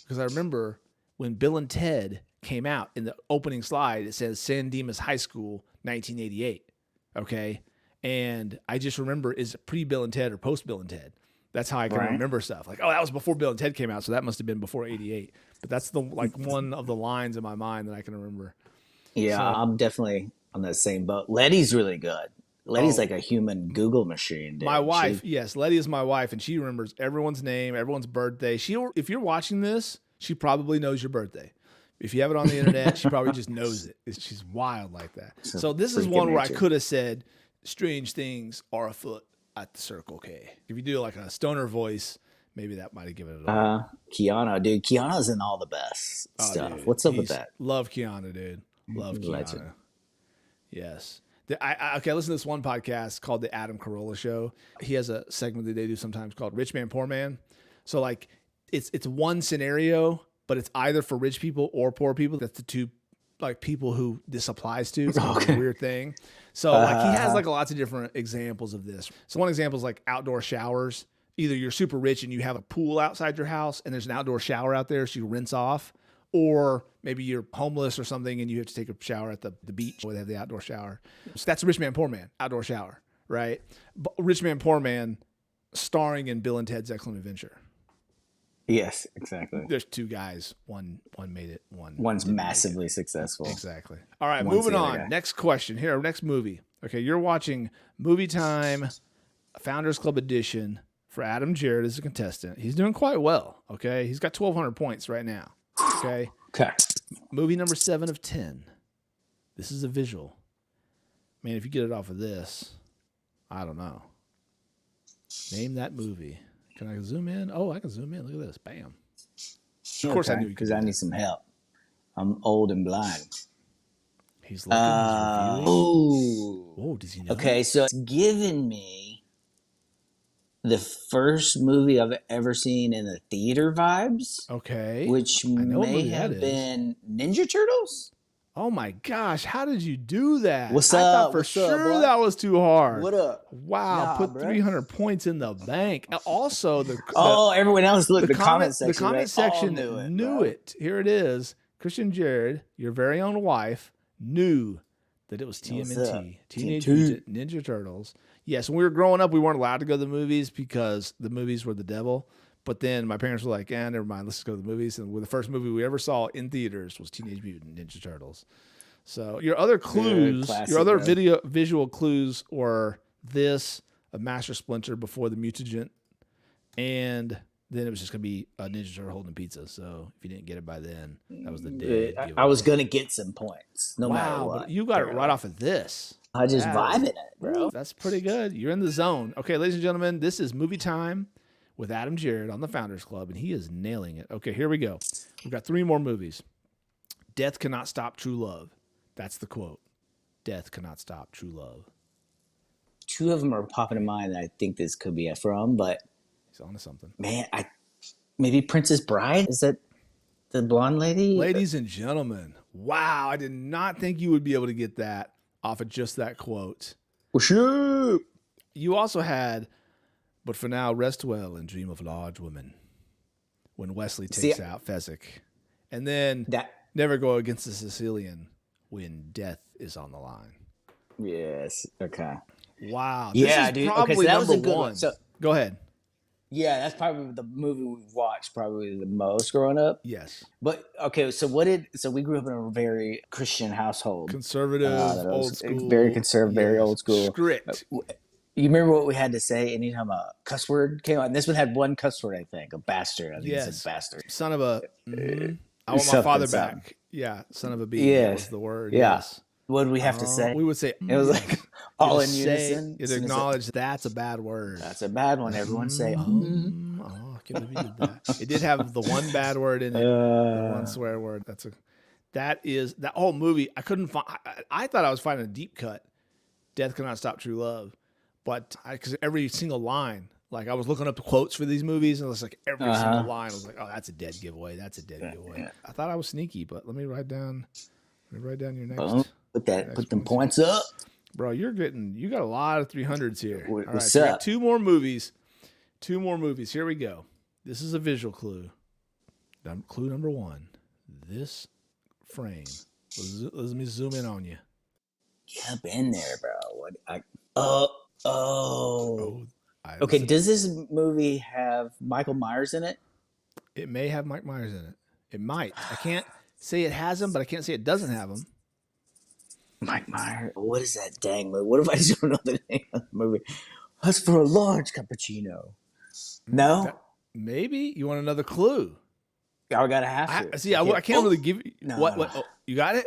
because I remember when Bill and Ted came out. In the opening slide, it says San Dimas High School, 1988. Okay. And I just remember, is it pre-Bill and Ted or post-Bill and Ted? That's how I can remember stuff. Like, oh, that was before Bill and Ted came out, so that must have been before '88. But that's one of the lines in my mind that I can remember. Yeah, so, I'm definitely on the same boat. Letty's really good. Letty's like a human Google machine. Dude. My wife, yes, Letty is my wife, and she remembers everyone's name, everyone's birthday. If you're watching this, she probably knows your birthday. If you have it on the internet, she probably just knows it. She's wild like that. So this is one where I could have said, strange things are afoot at the Circle K. If you do like a stoner voice, maybe that might have given it away. Keanu, dude. Keanu's in all the best stuff. Dude, what's up with that? Love Keanu, dude. Love Keanu. Legend. Yes. Okay, I listen to this one podcast called The Adam Carolla Show. He has a segment that they do sometimes called Rich Man, Poor Man. So like it's one scenario, but it's either for rich people or poor people. That's the two like people who this applies to. It's kind of a weird thing. So like he has like lots of different examples of this. So one example is like outdoor showers. Either you're super rich and you have a pool outside your house and there's an outdoor shower out there so you rinse off, or maybe you're homeless or something and you have to take a shower at the beach where they have the outdoor shower. So that's Rich Man, Poor Man, outdoor shower, right? But Rich Man, Poor Man starring in Bill and Ted's Excellent Adventure. Yes, exactly. There's two guys. One made it. One's massively successful. Exactly. All right, moving on. Next question. Here, next movie. Okay, you're watching Movie Time, Founders Club Edition for Adam Gerred as a contestant. He's doing quite well. Okay, he's got 1,200 points right now. Okay. Movie number 7 of 10. This is a visual. Man, if you get it off of this, I don't know. Name that movie. Can I zoom in? Oh, I can zoom in. Look at this. Bam. Of course I knew you could. Because I need some help. I'm old and blind. He's looking. He's reviewing. Oh, does he know? Okay, so it's given me the first movie I've ever seen in the theater vibes. Okay. Which may have been Ninja Turtles. Oh my gosh, how did you do that? What's I up? thought for sure that was too hard. What up? Wow, put 300 points in the bank. Also, everyone else looked. The comment section. The comment section knew it. Here it is. Christian Gerred, your very own wife, knew that it was TMNT, Teenage Mutant Ninja Turtles. Yes, when we were growing up, we weren't allowed to go to the movies because the movies were the devil. But then my parents were like, never mind, let's go to the movies. And the first movie we ever saw in theaters was Teenage Mutant Ninja Turtles. So your other clues, your other visual clues were this, a Master Splinter before the mutagen, and then it was just going to be a Ninja Turtle holding pizza. So if you didn't get it by then, that was the day. I was going to get some points, no matter what. But you got it right off of this. I just vibing it, bro. That's pretty good. You're in the zone. Okay, ladies and gentlemen, this is Movie Time with Adam Gerred on the Founders Club, and he is nailing it. Okay, here we go. We've got 3 more movies. Death cannot stop true love. That's the quote. Death cannot stop true love. 2 of them are popping in mind that I think this could be from, but he's on to something. Man, maybe Princess Bride? Is that the blonde lady? Ladies and gentlemen, wow, I did not think you would be able to get that off of just that quote. What's up? You also had But for now, rest well and dream of large women. When Wesley takes out Fezzik. And then never go against the Sicilian when death is on the line. Yes. Okay. Wow. This is probably that number was a good one. So, go ahead. Yeah, that's probably the movie we've watched probably the most growing up. Yes. But okay, so we grew up in a very Christian household. Conservative, old school. Very conservative, very old school. Strict. You remember what we had to say anytime a cuss word came out? This one had one cuss word, I think. A bastard. I think it said bastard. Son of a... I want my father back. Yeah, son of a bee. Yeah. That was the word. Yeah. Yes. What did we have to say? We would say... It was like all in unison. It acknowledged that's a bad word. That's a bad one. Everyone say... I can't believe you did that. It did have the one bad word in it. The one swear word. That whole movie, I couldn't find... I thought I was finding a deep cut. Death cannot stop true love. But because every single line, like I was looking up the quotes for these movies, and it was like every single line was like, "Oh, that's a dead giveaway. That's a dead giveaway." Yeah. I thought I was sneaky, but let me write down your next. Put them points up, bro. You got a lot of 300s here. All right, what's so up? 2 more movies. Here we go. This is a visual clue. Clue number 1. This frame. Let me zoom in on you. Jump in there, bro. Okay, does this movie have Michael Myers in it? It may have Mike Myers in it. It might. I can't say it has him, but I can't say it doesn't have him. Mike Myers. What is that dang movie? What if I just don't know the name of the movie? That's for a large cappuccino. No? Maybe. You want another clue? I gotta have to. I can't really give you... No. What? Oh, you got it?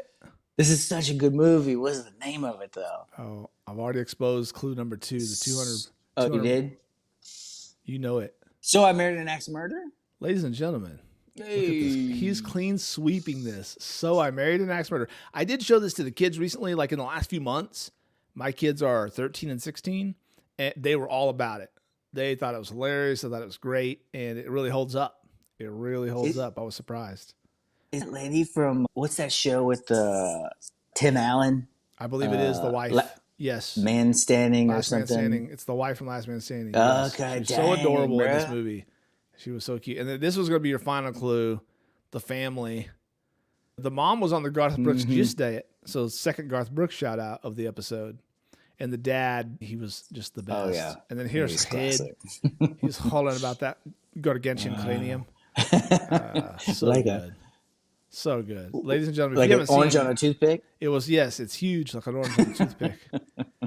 This is such a good movie. What is the name of it, though? Oh, I've already exposed clue number 2, the 200. Oh, you did? You know it. So I Married an Axe Murder? Ladies and gentlemen, look at this. He's clean sweeping this. So I Married an Axe Murder. I did show this to the kids recently, like in the last few months. My kids are 13 and 16, and they were all about it. They thought it was hilarious. They thought it was great, and it really holds up. It really holds up. I was surprised. Is that lady from, what's that show with Tim Allen? I believe it is the wife. Yes. Man Standing Last or Man something. Standing. It's the wife from Last Man Standing. Okay, She's so adorable in this movie. She was so cute. And then this was going to be your final clue. The family. The mom was on the Garth Brooks Gist Diet. So second Garth Brooks shout out of the episode. And the dad, he was just the best. Oh, yeah. And then here's Head. He's hollering about that. Go to Genshin Cranium. So like good. So good. Ladies and gentlemen, if Like you an haven't orange seen on a toothpick? it was, yes, it's huge, like an orange on a toothpick.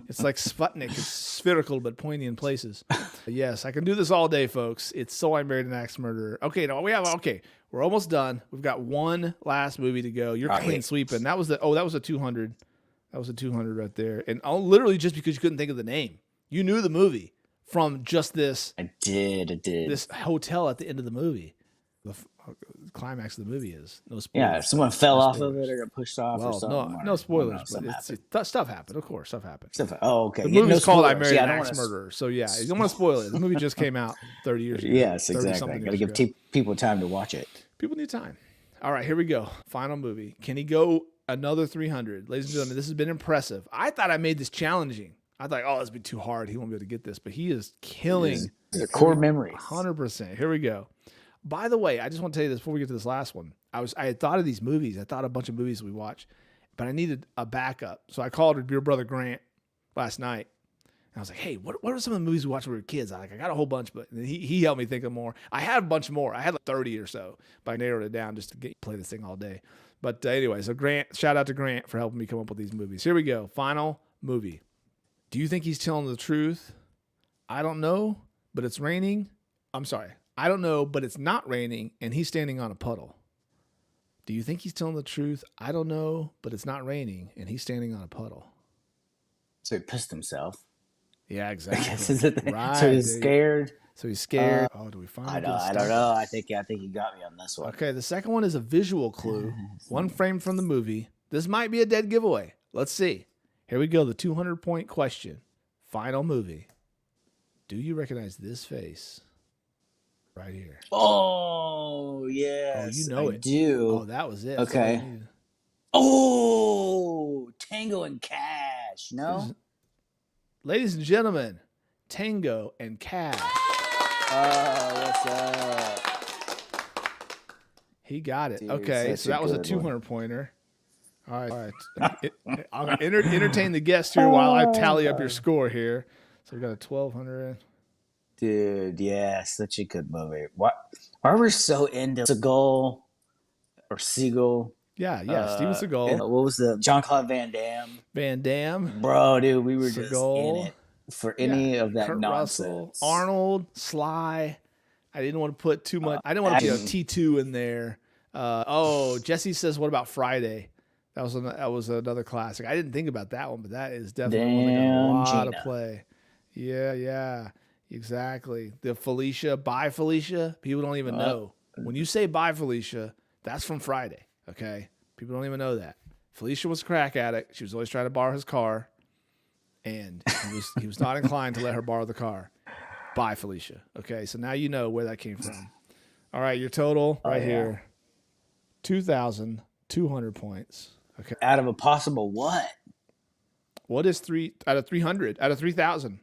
It's like Sputnik. It's spherical but pointy in places. Yes, I can do this all day, folks. It's So I Married an Axe Murderer. Okay, we're almost done. We've got one last movie to go. You're clean sweeping. That was a 200. That was a 200 right there. And literally just because you couldn't think of the name. You knew the movie from just this. I did. This hotel at the end of the movie. The climax of the movie is no spoilers. Yeah, if someone fell off of it or got pushed off or something. No spoilers, but stuff happened. Of course, stuff happened. Okay. The movie's called I Married an Axe Murderer. So yeah, you don't want to spoil it. The movie just came out 30 years ago. Yes, exactly. Got to give people time to watch it. People need time. All right, here we go. Final movie. Can he go another 300? Ladies and gentlemen, this has been impressive. I thought I made this challenging. I thought, this would be too hard. He won't be able to get this, but he is killing. The core memories. 100%. Here we go. By the way, I just want to tell you this before we get to this last one. I had thought of these movies. I thought a bunch of movies we watched, but I needed a backup. So I called your brother Grant last night. And I was like, hey, what are some of the movies we watched when we were kids? I got a whole bunch, but he helped me think of more. I had a bunch more. I had like 30 or so, but I narrowed it down just to play this thing all day. But anyway, so Grant, shout out to Grant for helping me come up with these movies. Here we go. Final movie. Do you think he's telling the truth? I don't know, but it's raining. I'm sorry. I don't know, but it's not raining, and he's standing on a puddle. Do you think he's telling the truth? I don't know, but it's not raining, and he's standing on a puddle. So he pissed himself. Yeah, exactly. Right. So he's scared. Do we find it? I don't know. I think you got me on this one. Okay, the second one is a visual clue. One frame from the movie. This might be a dead giveaway. Let's see. Here we go. The 200-point question. Final movie. Do you recognize this face? Right here. Oh, yes. Oh, you know I do. Oh, that was it. Okay. Tango and Cash. No? Ladies and gentlemen, Tango and Cash. Oh, what's up? He got it. Dude, okay, so that was a 200-pointer. All right. I'll entertain the guests here while I tally up your score here. So we got a 1,200. Dude, yeah, such a good movie. Why are we so into Seagal or Seagal? Yeah, Steven Seagal. What was the Jean-Claude Van Damme? Van Damme. Bro, dude, we were just in it for any of that Kurt nonsense. Russell, Arnold, Sly. I didn't want to put too much. I didn't want to put T2 in there. Jesse says, what about Friday? That was another classic. I didn't think about that one, but that is definitely one that got a lot of play. Yeah. Exactly. The Felicia, Bye Felicia, people don't even know. When you say Bye Felicia, that's from Friday, okay? People don't even know that. Felicia was a crack addict. She was always trying to borrow his car, and he was not inclined to let her borrow the car. Bye Felicia, okay? So now you know where that came from. All right, your total here, 2,200 points. Okay. Out of a possible what? What is 3 out of 300? Out of 3,000?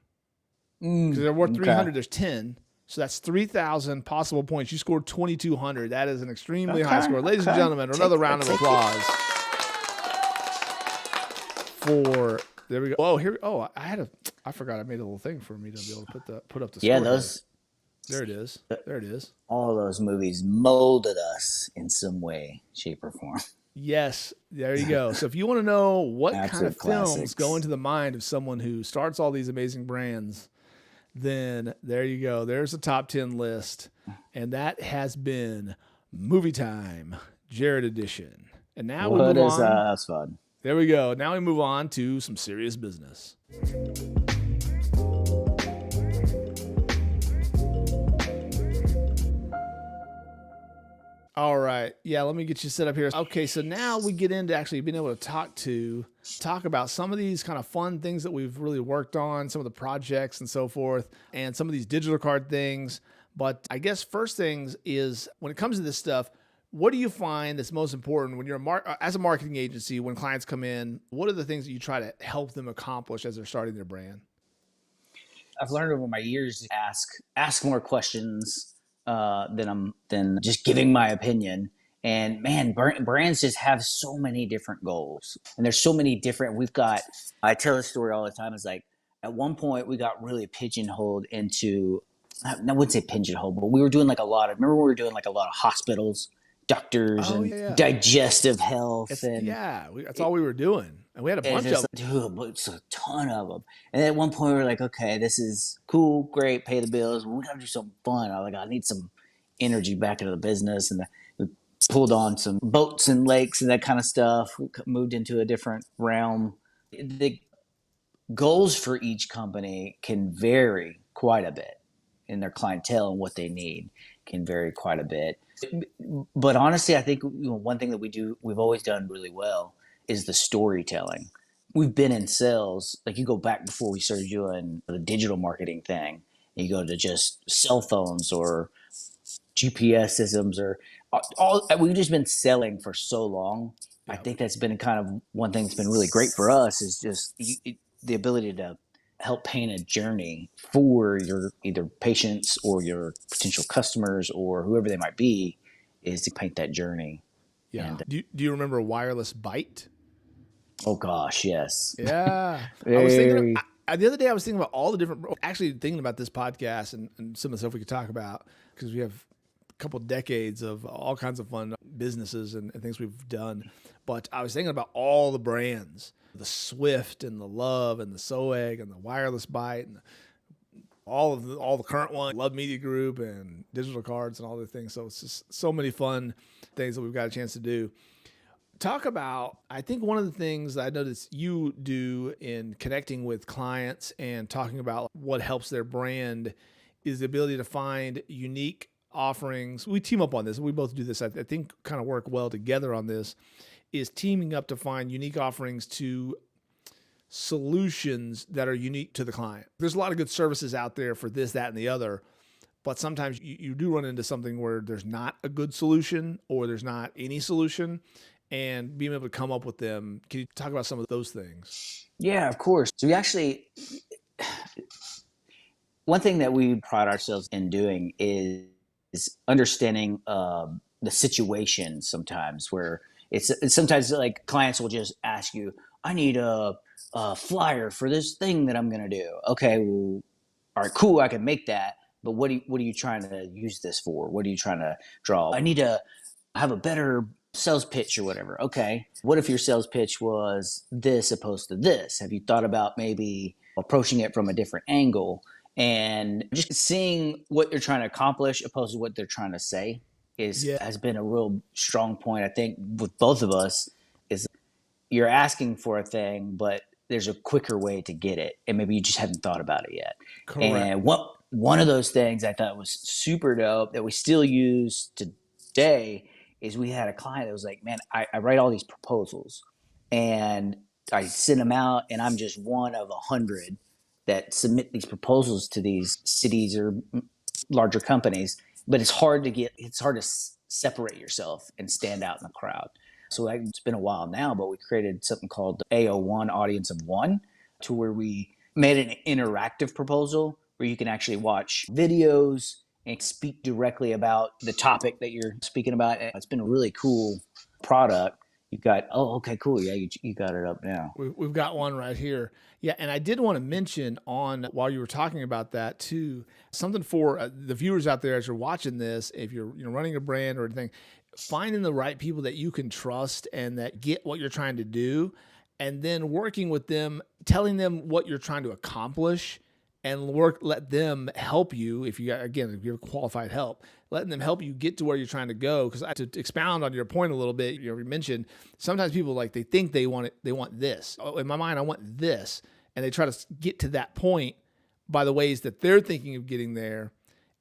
Because there were 300, there's 10. So that's 3,000 possible points. You scored 2,200. That is an extremely high score. Ladies and gentlemen, another round of applause there we go. I forgot I made a little thing for me to be able to put up the score. Yeah, there it is. There it is. All those movies molded us in some way, shape, or form. Yes, there you go. So if you want to know what kind of classics. films go into the mind of someone who starts all these amazing brands, then there you go. There's a top 10 list. And that has been Movie Time, Gerred edition. And now we move on. That's fun. There we go. Now we move on to some serious business. All right. Yeah, let me get you set up here. Okay, so now we get into actually being able to talk about some of these kind of fun things that we've really worked on, some of the projects and so forth, and some of these digital card things. But I guess first things is when it comes to this stuff, what do you find that's most important when you're as a marketing agency, when clients come in, what are the things that you try to help them accomplish as they're starting their brand? I've learned over my years to ask more questions than just giving my opinion. And man, brands just have so many different goals, and there's so many different. I tell this story all the time. It's like at one point we got really pigeonholed into. I wouldn't say pigeonholed, but we were doing remember we were doing like a lot of hospitals, doctors Oh and yeah, digestive health, that's all we were doing, and we had a bunch of like, dude, it's a ton of them. And at one point we were like, okay, this is cool, great, pay the bills. We got to do something fun. I need some energy back into the business, and we pulled on some boats and lakes and that kind of stuff. We moved into a different realm. The goals for each company can vary quite a bit, and their clientele and what they need can vary quite a bit. But honestly, I think one thing that we've always done really well is the storytelling. We've been in sales, like you go back before we started doing the digital marketing thing, and you go to just cell phones or GPS systems or all. We've just been selling for so long. I think that's been kind of one thing that's been really great for us is just the ability to help paint a journey for your either patients or your potential customers or whoever they might be, is to paint that journey. Yeah. And Do you remember Wireless Byte? oh gosh, yes. Yeah. I was thinking Very. the other day I was thinking about all the different, actually thinking about this podcast and some of the stuff we could talk about, because we have a couple decades of all kinds of fun businesses and things we've done. But I was thinking about all the brands, the Swift and the Love and the Soeg and the Wireless Byte and all the current ones, Love Media Group and Digital Cards and all the things. So it's just so many fun things that we've got a chance to do. Talk about, I think one of the things I noticed you do in connecting with clients and talking about what helps their brand is the ability to find unique offerings. We team up on this. We both do this. I think kind of work well together on this, is teaming up to find unique offerings to solutions that are unique to the client. There's a lot of good services out there for this, that, and the other, but sometimes you do run into something where there's not a good solution or there's not any solution, and being able to come up with them. Can you talk about some of those things? Yeah, of course. So we actually, one thing that we pride ourselves in doing is understanding the situation sometimes where it's sometimes like clients will just ask you, I need a flyer for this thing that I'm going to do. Okay, well, all right, cool, I can make that. But what are you trying to use this for? What are you trying to draw? I need to have a better sales pitch or whatever. Okay, what if your sales pitch was this opposed to this? Have you thought about maybe approaching it from a different angle and just seeing what they're trying to accomplish opposed to what they're trying to say has been a real strong point, I think, with both of us. Is you're asking for a thing, but there's a quicker way to get it, and maybe you just haven't thought about it yet. Correct. And one of those things I thought was super dope that we still use today is we had a client that was like, man, I write all these proposals and I send them out, and I'm just one of 100 that submit these proposals to these cities or larger companies. But it's hard to separate yourself and stand out in the crowd. So it's been a while now, but we created something called the AO1 Audience of One, to where we made an interactive proposal where you can actually watch videos and speak directly about the topic that you're speaking about. It's been a really cool product. You've got, oh, okay, cool. Yeah, you got it up now. We've got one right here. Yeah, and I did want to mention while you were talking about that too, something for the viewers out there as you're watching this, if you're running a brand or anything, finding the right people that you can trust and that get what you're trying to do, and then working with them, telling them what you're trying to accomplish, and let them help you. If you have qualified help, letting them help you get to where you're trying to go. Because to expound on your point a little bit, you mentioned sometimes people they think they want it, they want this. Oh, in my mind, I want this, and they try to get to that point by the ways that they're thinking of getting there.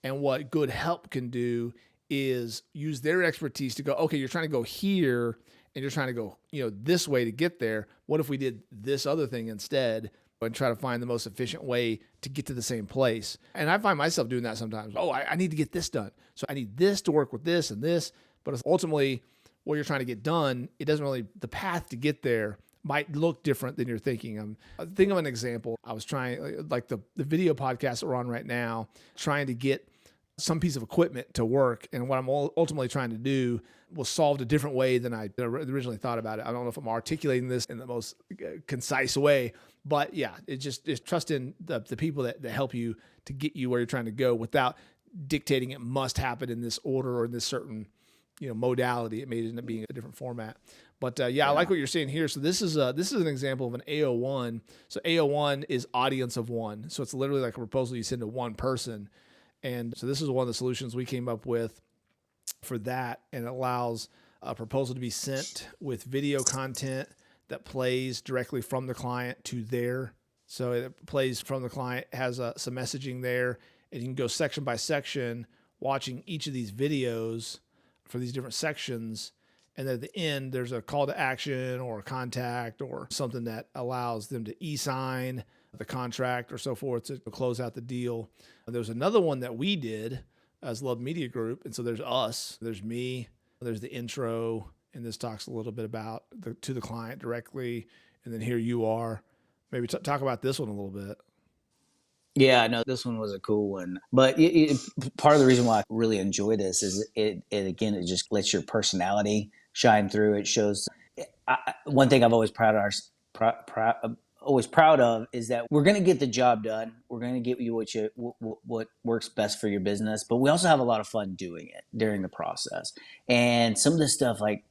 And what good help can do is use their expertise to go, okay, you're trying to go here, and you're trying to go this way to get there. What if we did this other thing instead? And try to find the most efficient way to get to the same place. And I find myself doing that sometimes. Oh, I need to get this done. So I need this to work with this and this. But ultimately, what you're trying to get done, it doesn't really, the path to get there might look different than you're thinking. Think of an example. I was trying, like the video podcast that we're on right now, trying to get some piece of equipment to work. And what I'm ultimately trying to do was solved a different way than I originally thought about it. I don't know if I'm articulating this in the most concise way, but yeah, it's trusting the people that help you to get you where you're trying to go without dictating it must happen in this order or in this certain modality. It may end up being a different format. But I like what you're saying here. So this is an example of an AO1. So AO1 is audience of one. So it's literally like a proposal you send to one person. And so this is one of the solutions we came up with for that, and it allows a proposal to be sent with video content that plays directly from the client to there. So it plays from the client, has some messaging there, and you can go section by section watching each of these videos for these different sections. And then at the end, there's a call to action or a contact or something that allows them to e-sign the contract or so forth to close out the deal. There's another one that we did as Love Media Group. And so there's us, there's me, there's the intro, and this talks a little bit about to the client directly. And then here you are. Maybe talk about this one a little bit. Yeah, no, this one was a cool one. But part of the reason why I really enjoy this is it just lets your personality shine through. It shows. One thing I've always proud of is that we're going to get the job done. We're going to get you what works best for your business. But we also have a lot of fun doing it during the process. And some of this stuff, like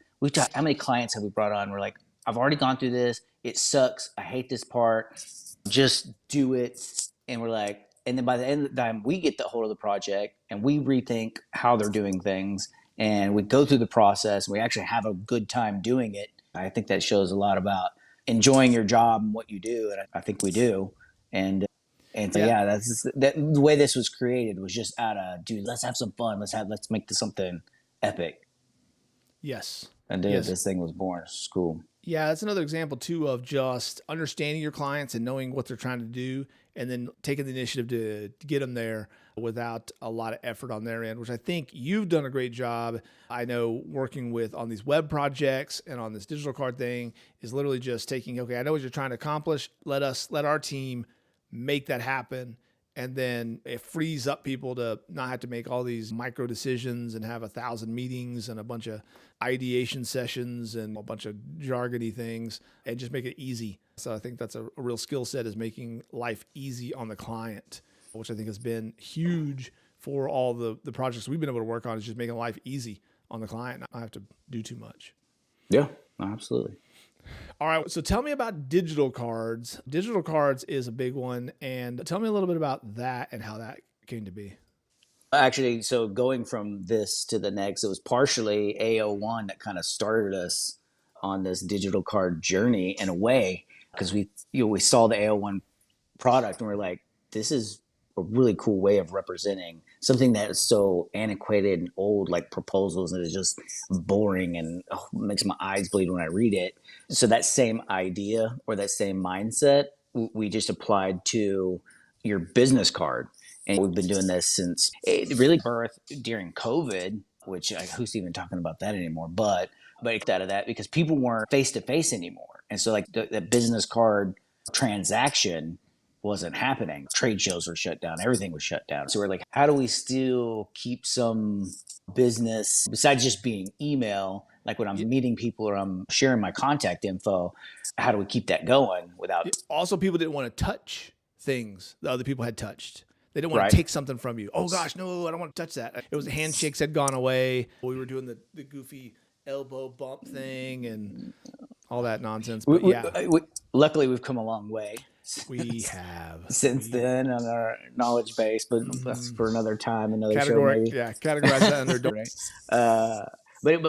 how many clients have we brought on? We're like, I've already gone through this. It sucks. I hate this part. Just do it. And we're like, and then by the end of the time, we get the hold of the project and we rethink how they're doing things. And we go through the process. And we actually have a good time doing it. I think that shows a lot about enjoying your job and what you do. And I think we do. And so, the way this was created was just out of, dude, let's have some fun. Let's make this something epic. Yes. And dude, this thing was born. It's cool. Yeah, that's another example, too, of just understanding your clients and knowing what they're trying to do and then taking the initiative to get them there without a lot of effort on their end, which I think you've done a great job. I know working on these web projects and on this digital card thing is literally just taking, okay, I know what you're trying to accomplish. Let our team make that happen. And then it frees up people to not have to make all these micro decisions and have 1,000 meetings and a bunch of ideation sessions and a bunch of jargony things and just make it easy. So I think that's a real skill set, is making life easy on the client, which I think has been huge for all the projects we've been able to work on, is just making life easy on the client. Not have to do too much. Yeah, absolutely. All right, so tell me about digital cards. Digital cards is a big one, and tell me a little bit about that and how that came to be. Actually, so going from this to the next, it was partially AO1 that kind of started us on this digital card journey in a way, because we saw the AO1 product and we're like, this is a really cool way of representing something that is so antiquated and old, like proposals, and it's just boring and makes my eyes bleed when I read it. So that same idea or that same mindset, we just applied to your business card. And we've been doing this since it really birthed during COVID, which who's even talking about that anymore? But out of that, because people weren't face to face anymore. And so like the business card transaction wasn't happening. Trade shows were shut down. Everything was shut down. So we're like, how do we still keep some business besides just being email? Like when I'm meeting people or I'm sharing my contact info, how do we keep that going without? Also, people didn't want to touch things that other people had touched. They didn't want to take something from you. Oh gosh, no, I don't want to touch that. It was handshakes had gone away. We were doing the goofy elbow bump thing and all that nonsense. But luckily we've come a long way. We have since then on our knowledge base, but that's for another time, another show maybe. Yeah, categorize that under But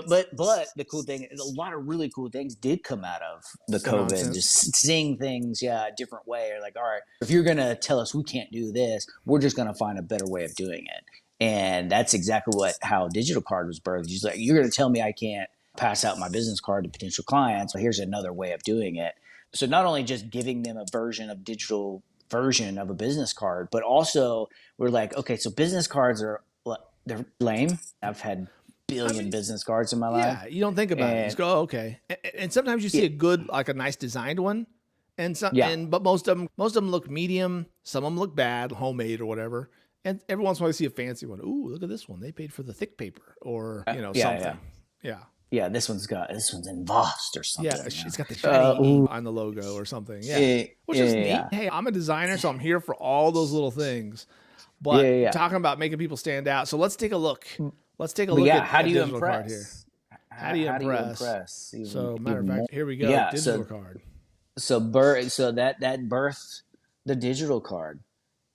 the cool thing is a lot of really cool things did come out of the COVID. Nonsense. Just seeing things, a different way. Or like, all right, if you're gonna tell us we can't do this, we're just gonna find a better way of doing it. And that's exactly how digital card was birthed. Just like, you're gonna tell me I can't pass out my business card to potential clients, but here's another way of doing it. So not only just giving them a digital version of a business card, but also we're like, okay, so business cards they're lame. I've had billion business cards in my life. Yeah, you don't think about it. You just go, oh, okay. And sometimes you see a good, like a nice designed one, but most of them look medium. Some of them look bad, homemade or whatever. And every once in a while you see a fancy one. Ooh, look at this one. They paid for the thick paper or something. Yeah, this one's embossed or something. Yeah, it's got the shiny on the logo or something. Yeah, which is neat. Hey, I'm a designer, so I'm here for all those little things. But talking about making people stand out. So let's take a look. Let's take a look at how do a you digital card here. impress? How do you impress? So matter of fact, here we go. Yeah, digital card. So that birthed the digital card,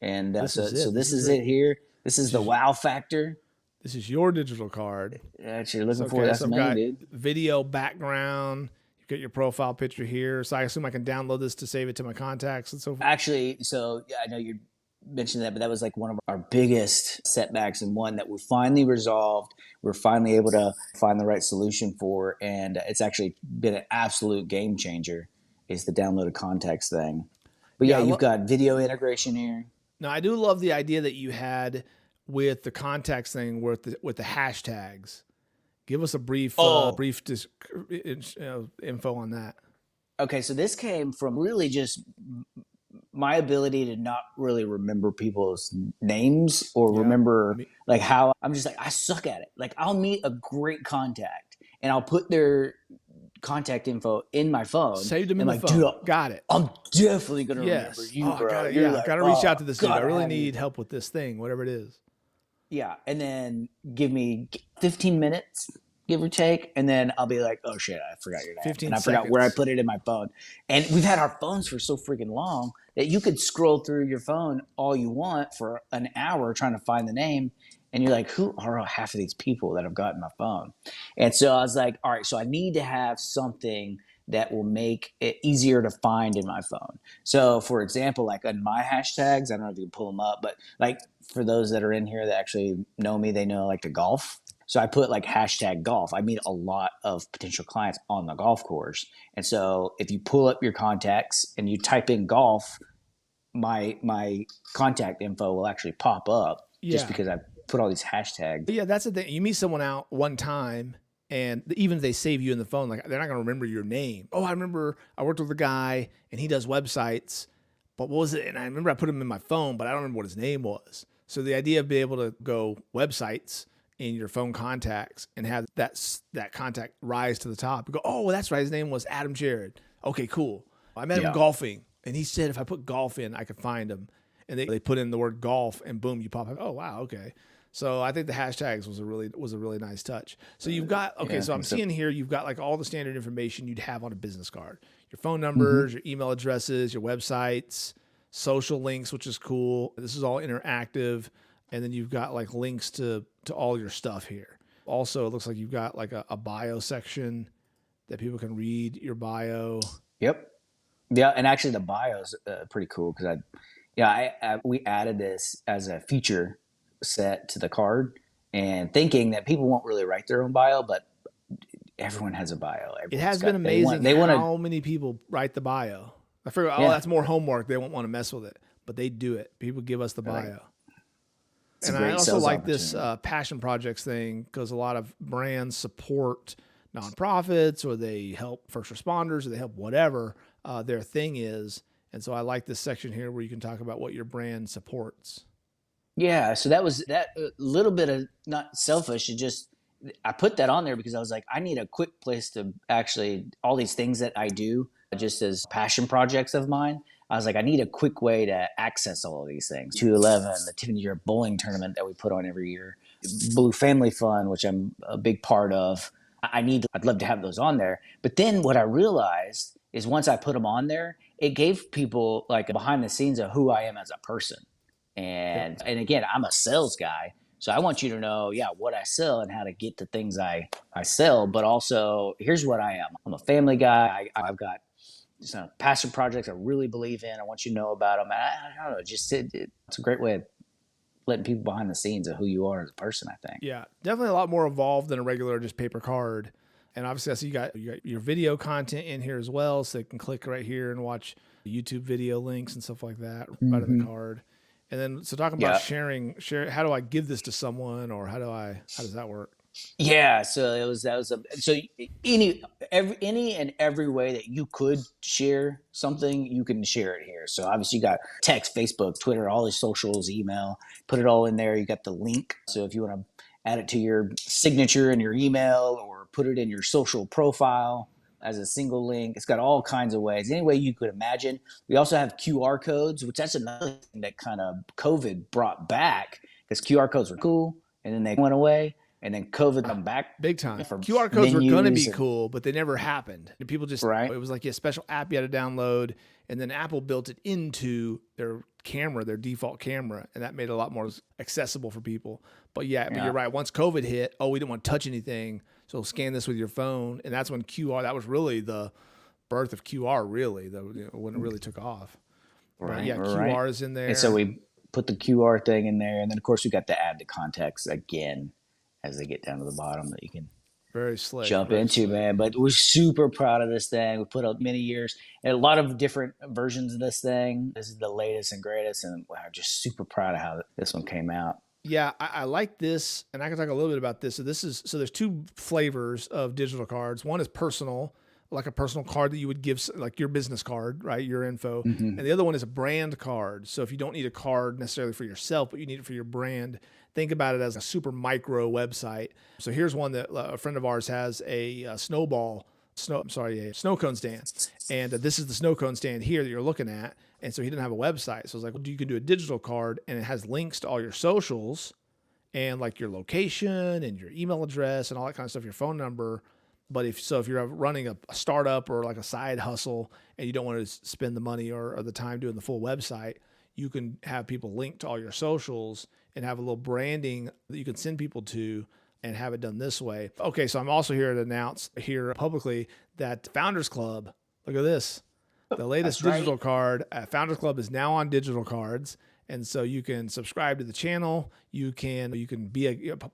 and this is it here. This is the wow factor. This is your digital card that you're looking for. That's amazing, dude. Video background. You get your profile picture here. So I assume I can download this to save it to my contacts and so forth. Actually, so I know you mentioned that, but that was like one of our biggest setbacks, and one that we finally resolved. We're finally able to find the right solution for, and it's actually been an absolute game changer. Is the downloaded contacts thing. But you've got video integration here. Now, I do love the idea that you had with the contacts thing with the hashtags. Give us a brief info on that. Okay, so this came from really just my ability to not really remember people's names or remember like how I'm just like, I suck at it. Like I'll meet a great contact and I'll put their contact info in my phone. Saved them in the phone. Dude, got it. I'm definitely going to remember you, bro. I got to reach out to this dude. I really need help with this thing, whatever it is. Yeah, and then give me 15 minutes, give or take, and then I'll be like, oh shit, I forgot your name. 15 and I forgot where I put it in my phone. And we've had our phones for so freaking long that you could scroll through your phone all you want for an hour trying to find the name. And you're like, who are half of these people that have gotten my phone? And so I was like, all right, so I need to have something that will make it easier to find in my phone. So for example, like on my hashtags, I don't know if you can pull them up, but like for those that are in here that actually know me, they know I like to golf. So I put like hashtag golf. I meet a lot of potential clients on the golf course. And so if you pull up your contacts and you type in golf, my contact info will actually pop up just because I put all these hashtags. Yeah, that's the thing. You meet someone out one time, and even if they save you in the phone, like they're not going to remember your name. Oh, I remember I worked with a guy, and he does websites. But what was it? And I remember I put him in my phone, but I don't remember what his name was. So the idea of being able to go websites in your phone contacts and have that contact rise to the top. You go, oh, well, that's right. His name was Adam Gerred. Okay, cool. I met him golfing, and he said if I put golf in, I could find him. And they put in the word golf, and boom, you pop up. Oh, wow, okay. So I think the hashtags was a really nice touch. So you've got so I'm seeing here you've got like all the standard information you'd have on a business card: your phone numbers, your email addresses, your websites, social links, which is cool. This is all interactive, and then you've got like links to all your stuff here. Also, it looks like you've got like a bio section that people can read your bio. Yep. Yeah, and actually the bio is pretty cool because we added this as a feature set to the card and thinking that people won't really write their own bio, but everyone has a bio. It has been amazing how many people write the bio. I figure, that's more homework. They won't want to mess with it, but they do it. People give us the bio. And I also like this passion projects thing because a lot of brands support nonprofits or they help first responders or they help whatever their thing is. And so I like this section here where you can talk about what your brand supports. Yeah, so that was that little bit of not selfish. I put that on there because I was like, I need a quick place to actually all these things that I do just as passion projects of mine. I was like, I need a quick way to access all of these things. 211, the Tiffany Year bowling tournament that we put on every year, Blue Family Fun, which I'm a big part of. I'd love to have those on there. But then what I realized is once I put them on there, it gave people like a behind the scenes of who I am as a person. And again, I'm a sales guy. So I want you to know, what I sell and how to get the things I sell. But also, here's what I am. I'm a family guy. I've got some passion projects I really believe in. I want you to know about them. I don't know. Just it's a great way of letting people behind the scenes of who you are as a person, I think. Yeah, definitely a lot more evolved than a regular just paper card. And obviously, I see you got your video content in here as well. So they can click right here and watch YouTube video links and stuff like that right in the card. And then, so talking about sharing, how do I give this to someone, or how does that work? Yeah, so any and every way that you could share something, you can share it here. So obviously you got text, Facebook, Twitter, all these socials, email, put it all in there. You got the link. So if you want to add it to your signature in your email or put it in your social profile, as a single link. It's got all kinds of ways, any way you could imagine. We also have QR codes, which that's another thing that kind of COVID brought back, because QR codes were cool and then they went away. And then COVID come back big time. QR codes were going to be cool, but they never happened. And people just, right. It was like a special app you had to download. And then Apple built it into their camera, their default camera. And that made it a lot more accessible for people. But yeah, but you're right. Once COVID hit, we didn't want to touch anything. So scan this with your phone. And that's when QR, that was really the birth of QR, really, when it really took off. Right. But yeah, QR is in there. And so we put the QR thing in there. And then, of course, we got to add the context again as they get down to the bottom that you can very slick, jump into, man. But we're super proud of this thing. We put up many years and a lot of different versions of this thing. This is the latest and greatest, and wow, just super proud of how this one came out. Yeah, I like this, and I can talk a little bit about this. So there's two flavors of digital cards. One is personal, like a personal card that you would give, like your business card, right? Your info. Mm-hmm. And the other one is a brand card. So if you don't need a card necessarily for yourself, but you need it for your brand, think about it as a super micro website. So here's one that a friend of ours has, a snow cone stand. And this is the snow cone stand here that you're looking at. And so he didn't have a website. So I was like, well, you can do a digital card, and it has links to all your socials and like your location and your email address and all that kind of stuff, your phone number. But if you're running a startup or like a side hustle and you don't want to spend the money or the time doing the full website, you can have people link to all your socials and have a little branding that you can send people to and have it done this way. Okay, so I'm also here to announce here publicly that Founders Club, look at this. The latest digital card, Founders Club, is now on digital cards. And so you can subscribe to the channel. You can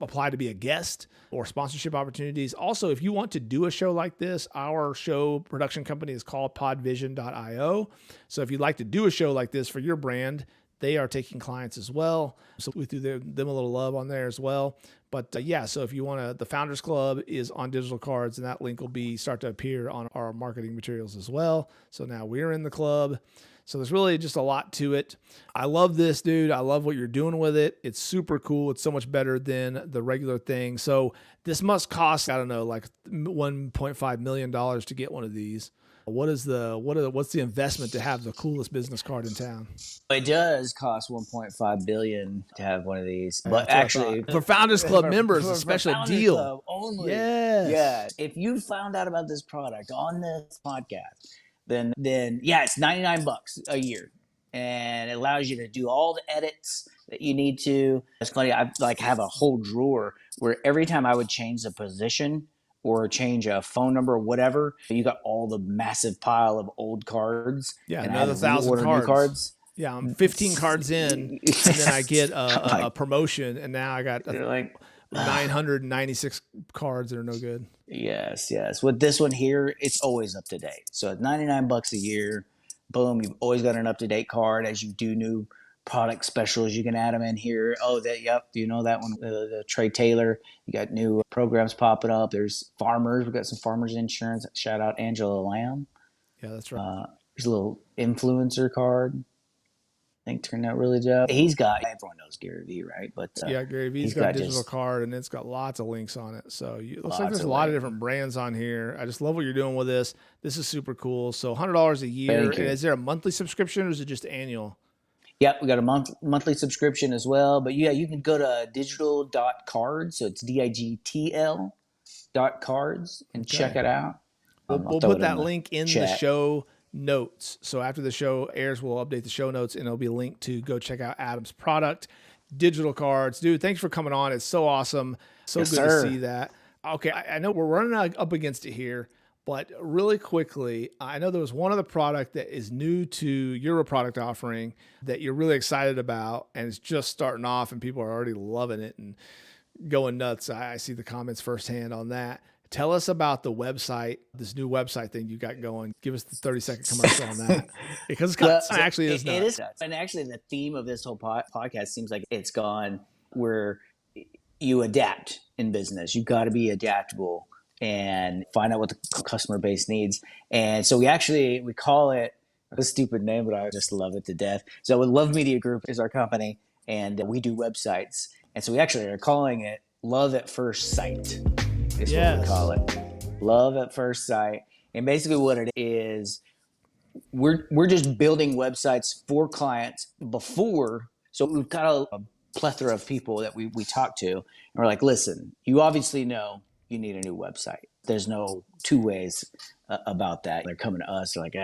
apply to be a guest or sponsorship opportunities. Also, if you want to do a show like this, our show production company is called podvision.io. So if you'd like to do a show like this for your brand, they are taking clients as well. So we threw them a little love on there as well. But so if you want to, the Founders Club is on digital cards, and that link will start to appear on our marketing materials as well. So now we're in the club. So there's really just a lot to it. I love this, dude. I love what you're doing with it. It's super cool. It's so much better than the regular thing. So this must cost, I don't know, like $1.5 million to get one of these. What's the investment to have the coolest business card in town? It does cost $1.5 billion to have one of these, but actually for Founders Club members, a special deal. Club only. Yes. Yeah. If you found out about this product on this podcast, then it's $99 a year, and it allows you to do all the edits that you need to. It's funny. I have a whole drawer where every time I would change the position or change a phone number or whatever, you got all the massive pile of old cards. Yeah, another 1,000 cards. Yeah, I'm 15 cards in, and then I get a promotion, and now I got 996 cards that are no good. Yes. With this one here, it's always up to date. So at $99 a year, boom, you've always got an up-to-date card. As you do new product specials, you can add them in here. Oh, you know that one, the Trey Taylor. You got new programs popping up. There's farmers. We've got some farmers insurance. Shout out Angela Lamb. Yeah, that's right. There's a little influencer card. I think turned out really dope. Everyone knows Gary Vee, right? But Gary Vee's got a digital card, and it's got lots of links on it. So it looks like there's a lot of different brands on here. I just love what you're doing with this. This is super cool. So $100 a year. And is there a monthly subscription, or is it just annual? Yep, we got a monthly subscription as well. But you can go to digital.cards. So it's digital.cards and check it out. We'll put that link in the show notes. So after the show airs, we'll update the show notes, and it'll be linked to go check out Adam's product, digital cards. Dude, thanks for coming on. It's so awesome. So good to see that. Okay, I know we're running up against it here, but really quickly, I know there was one other product that is new to your product offering that you're really excited about, and it's just starting off, and people are already loving it and going nuts. I see the comments firsthand on that. Tell us about the website, this new website thing you got going. Give us the 30-second commercial on that. Because it's actually is nuts. It is nuts. And actually, the theme of this whole podcast seems like it's gone where you adapt in business. You've got to be adaptable and find out what the customer base needs. And so we call it a stupid name, but I just love it to death. So Love Media Group is our company, and we do websites. And so we actually are calling it Love at First Sight. Is what we call it. Love at First Sight. And basically what it is, we're just building websites for clients before. So we've got a plethora of people that we talk to, and we're like, listen, you obviously know you need a new website. There's no two ways about that. They're coming to us, they're like,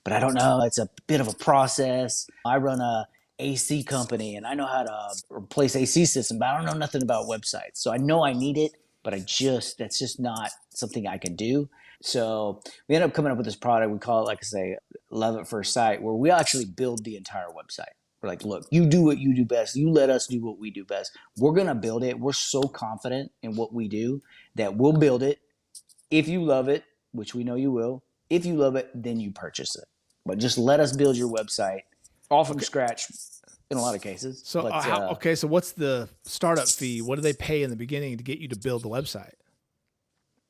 but I don't know. It's a bit of a process. I run a AC company and I know how to replace AC system, but I don't know nothing about websites. So I know I need it, but that's just not something I can do. So we end up coming up with this product. We call it, like I say, Love at First Sight, where we actually build the entire website. We're like, look, you do what you do best. You let us do what we do best. We're going to build it. We're so confident in what we do that we'll build it. If you love it, which we know you will, if you love it, then you purchase it. But just let us build your website all from scratch in a lot of cases. So, so what's the startup fee? What do they pay in the beginning to get you to build the website?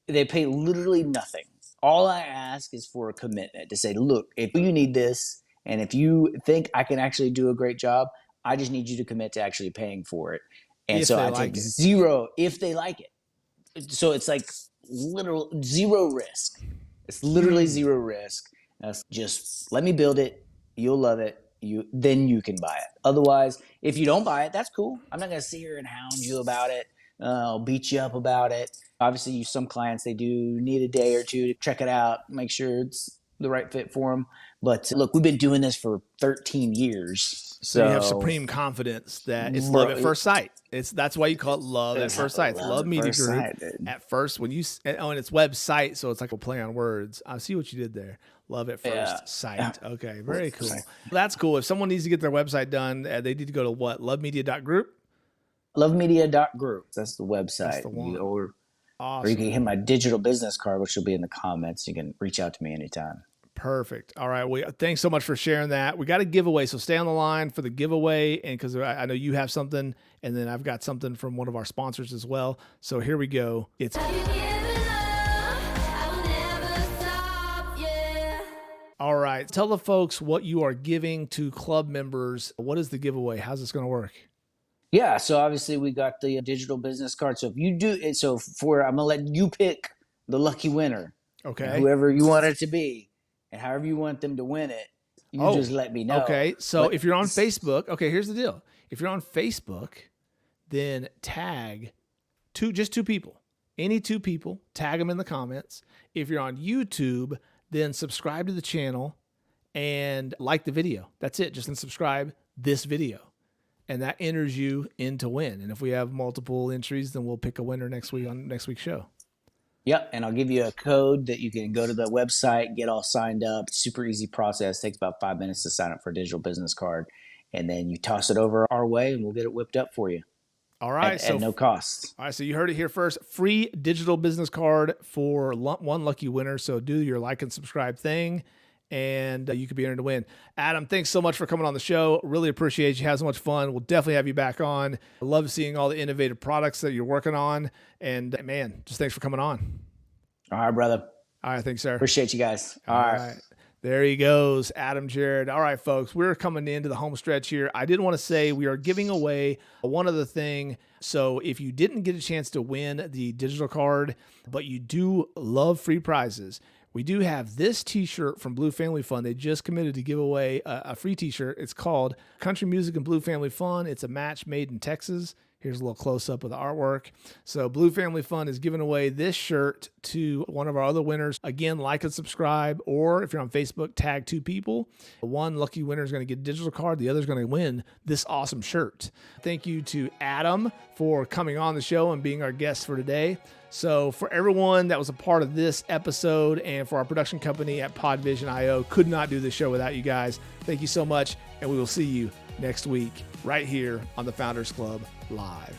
They pay literally nothing. All I ask is for a commitment to say, look, if you need this, and if you think I can actually do a great job, I just need you to commit to actually paying for it. And so I take zero if they like it. So it's like literal zero risk. It's literally zero risk. That's just let me build it. You'll love it. Then you can buy it. Otherwise, if you don't buy it, that's cool. I'm not going to sit here and hound you about it. I'll beat you up about it. Obviously, some clients, they do need a day or two to check it out, make sure it's the right fit for them. But look, we've been doing this for 13 years. So you have supreme confidence that it's love at first sight. That's why you call it love at first sight. It's Love Media Group. At first, and it's website, so it's like a play on words. I see what you did there. Love at first sight. Okay, very cool. That's cool. If someone needs to get their website done, they need to go to what? Lovemedia.group? Lovemedia.group. That's the website. That's the one. Awesome. Or you can hit my digital business card, which will be in the comments. You can reach out to me anytime. Perfect. All right. Thanks so much for sharing that. We got a giveaway, so stay on the line for the giveaway, and because I know you have something, and then I've got something from one of our sponsors as well. So here we go. All right. Tell the folks what you are giving to club members. What is the giveaway? How's this going to work? Yeah, so obviously we got the digital business card. So if you do it, I'm gonna let you pick the lucky winner. Okay. Whoever you want it to be, and however you want them to win it, just let me know. Okay. So if you're on Facebook, here's the deal. If you're on Facebook, then tag just two people. Any two people, tag them in the comments. If you're on YouTube, then subscribe to the channel and like the video. That's it. Just subscribe this video. And that enters you in to win. And if we have multiple entries, then we'll pick a winner next week on next week's show. Yep. And I'll give you a code that you can go to the website, get all signed up. Super easy process. Takes about 5 minutes to sign up for a digital business card. And then you toss it over our way and we'll get it whipped up for you. All right. At no cost. All right. So you heard it here first. Free digital business card for one lucky winner. So do your like and subscribe thing, and you could be entered to win. Adam, thanks so much for coming on the show. Really appreciate you. Had so much fun. We'll definitely have you back on. I love seeing all the innovative products that you're working on. And man, just thanks for coming on. All right, brother. All right. Thanks, sir. Appreciate you guys. All right. There he goes, Adam Gerred. All right, folks, we're coming into the home stretch here. I did want to say we are giving away one other thing. So if you didn't get a chance to win the digital card, but you do love free prizes, we do have this t-shirt from Blue Family Fun. They just committed to give away a free t-shirt. It's called Country Music and Blue Family Fun. It's a match made in Texas. Here's a little close-up of the artwork. So Blue Family Fun is giving away this shirt to one of our other winners. Again, like and subscribe, or if you're on Facebook, tag two people. One lucky winner is going to get a digital card. The other is going to win this awesome shirt. Thank you to Adam for coming on the show and being our guest for today. So for everyone that was a part of this episode and for our production company at Podvision.io, could not do this show without you guys. Thank you so much, and we will see you next week right here on the Founders Club Live.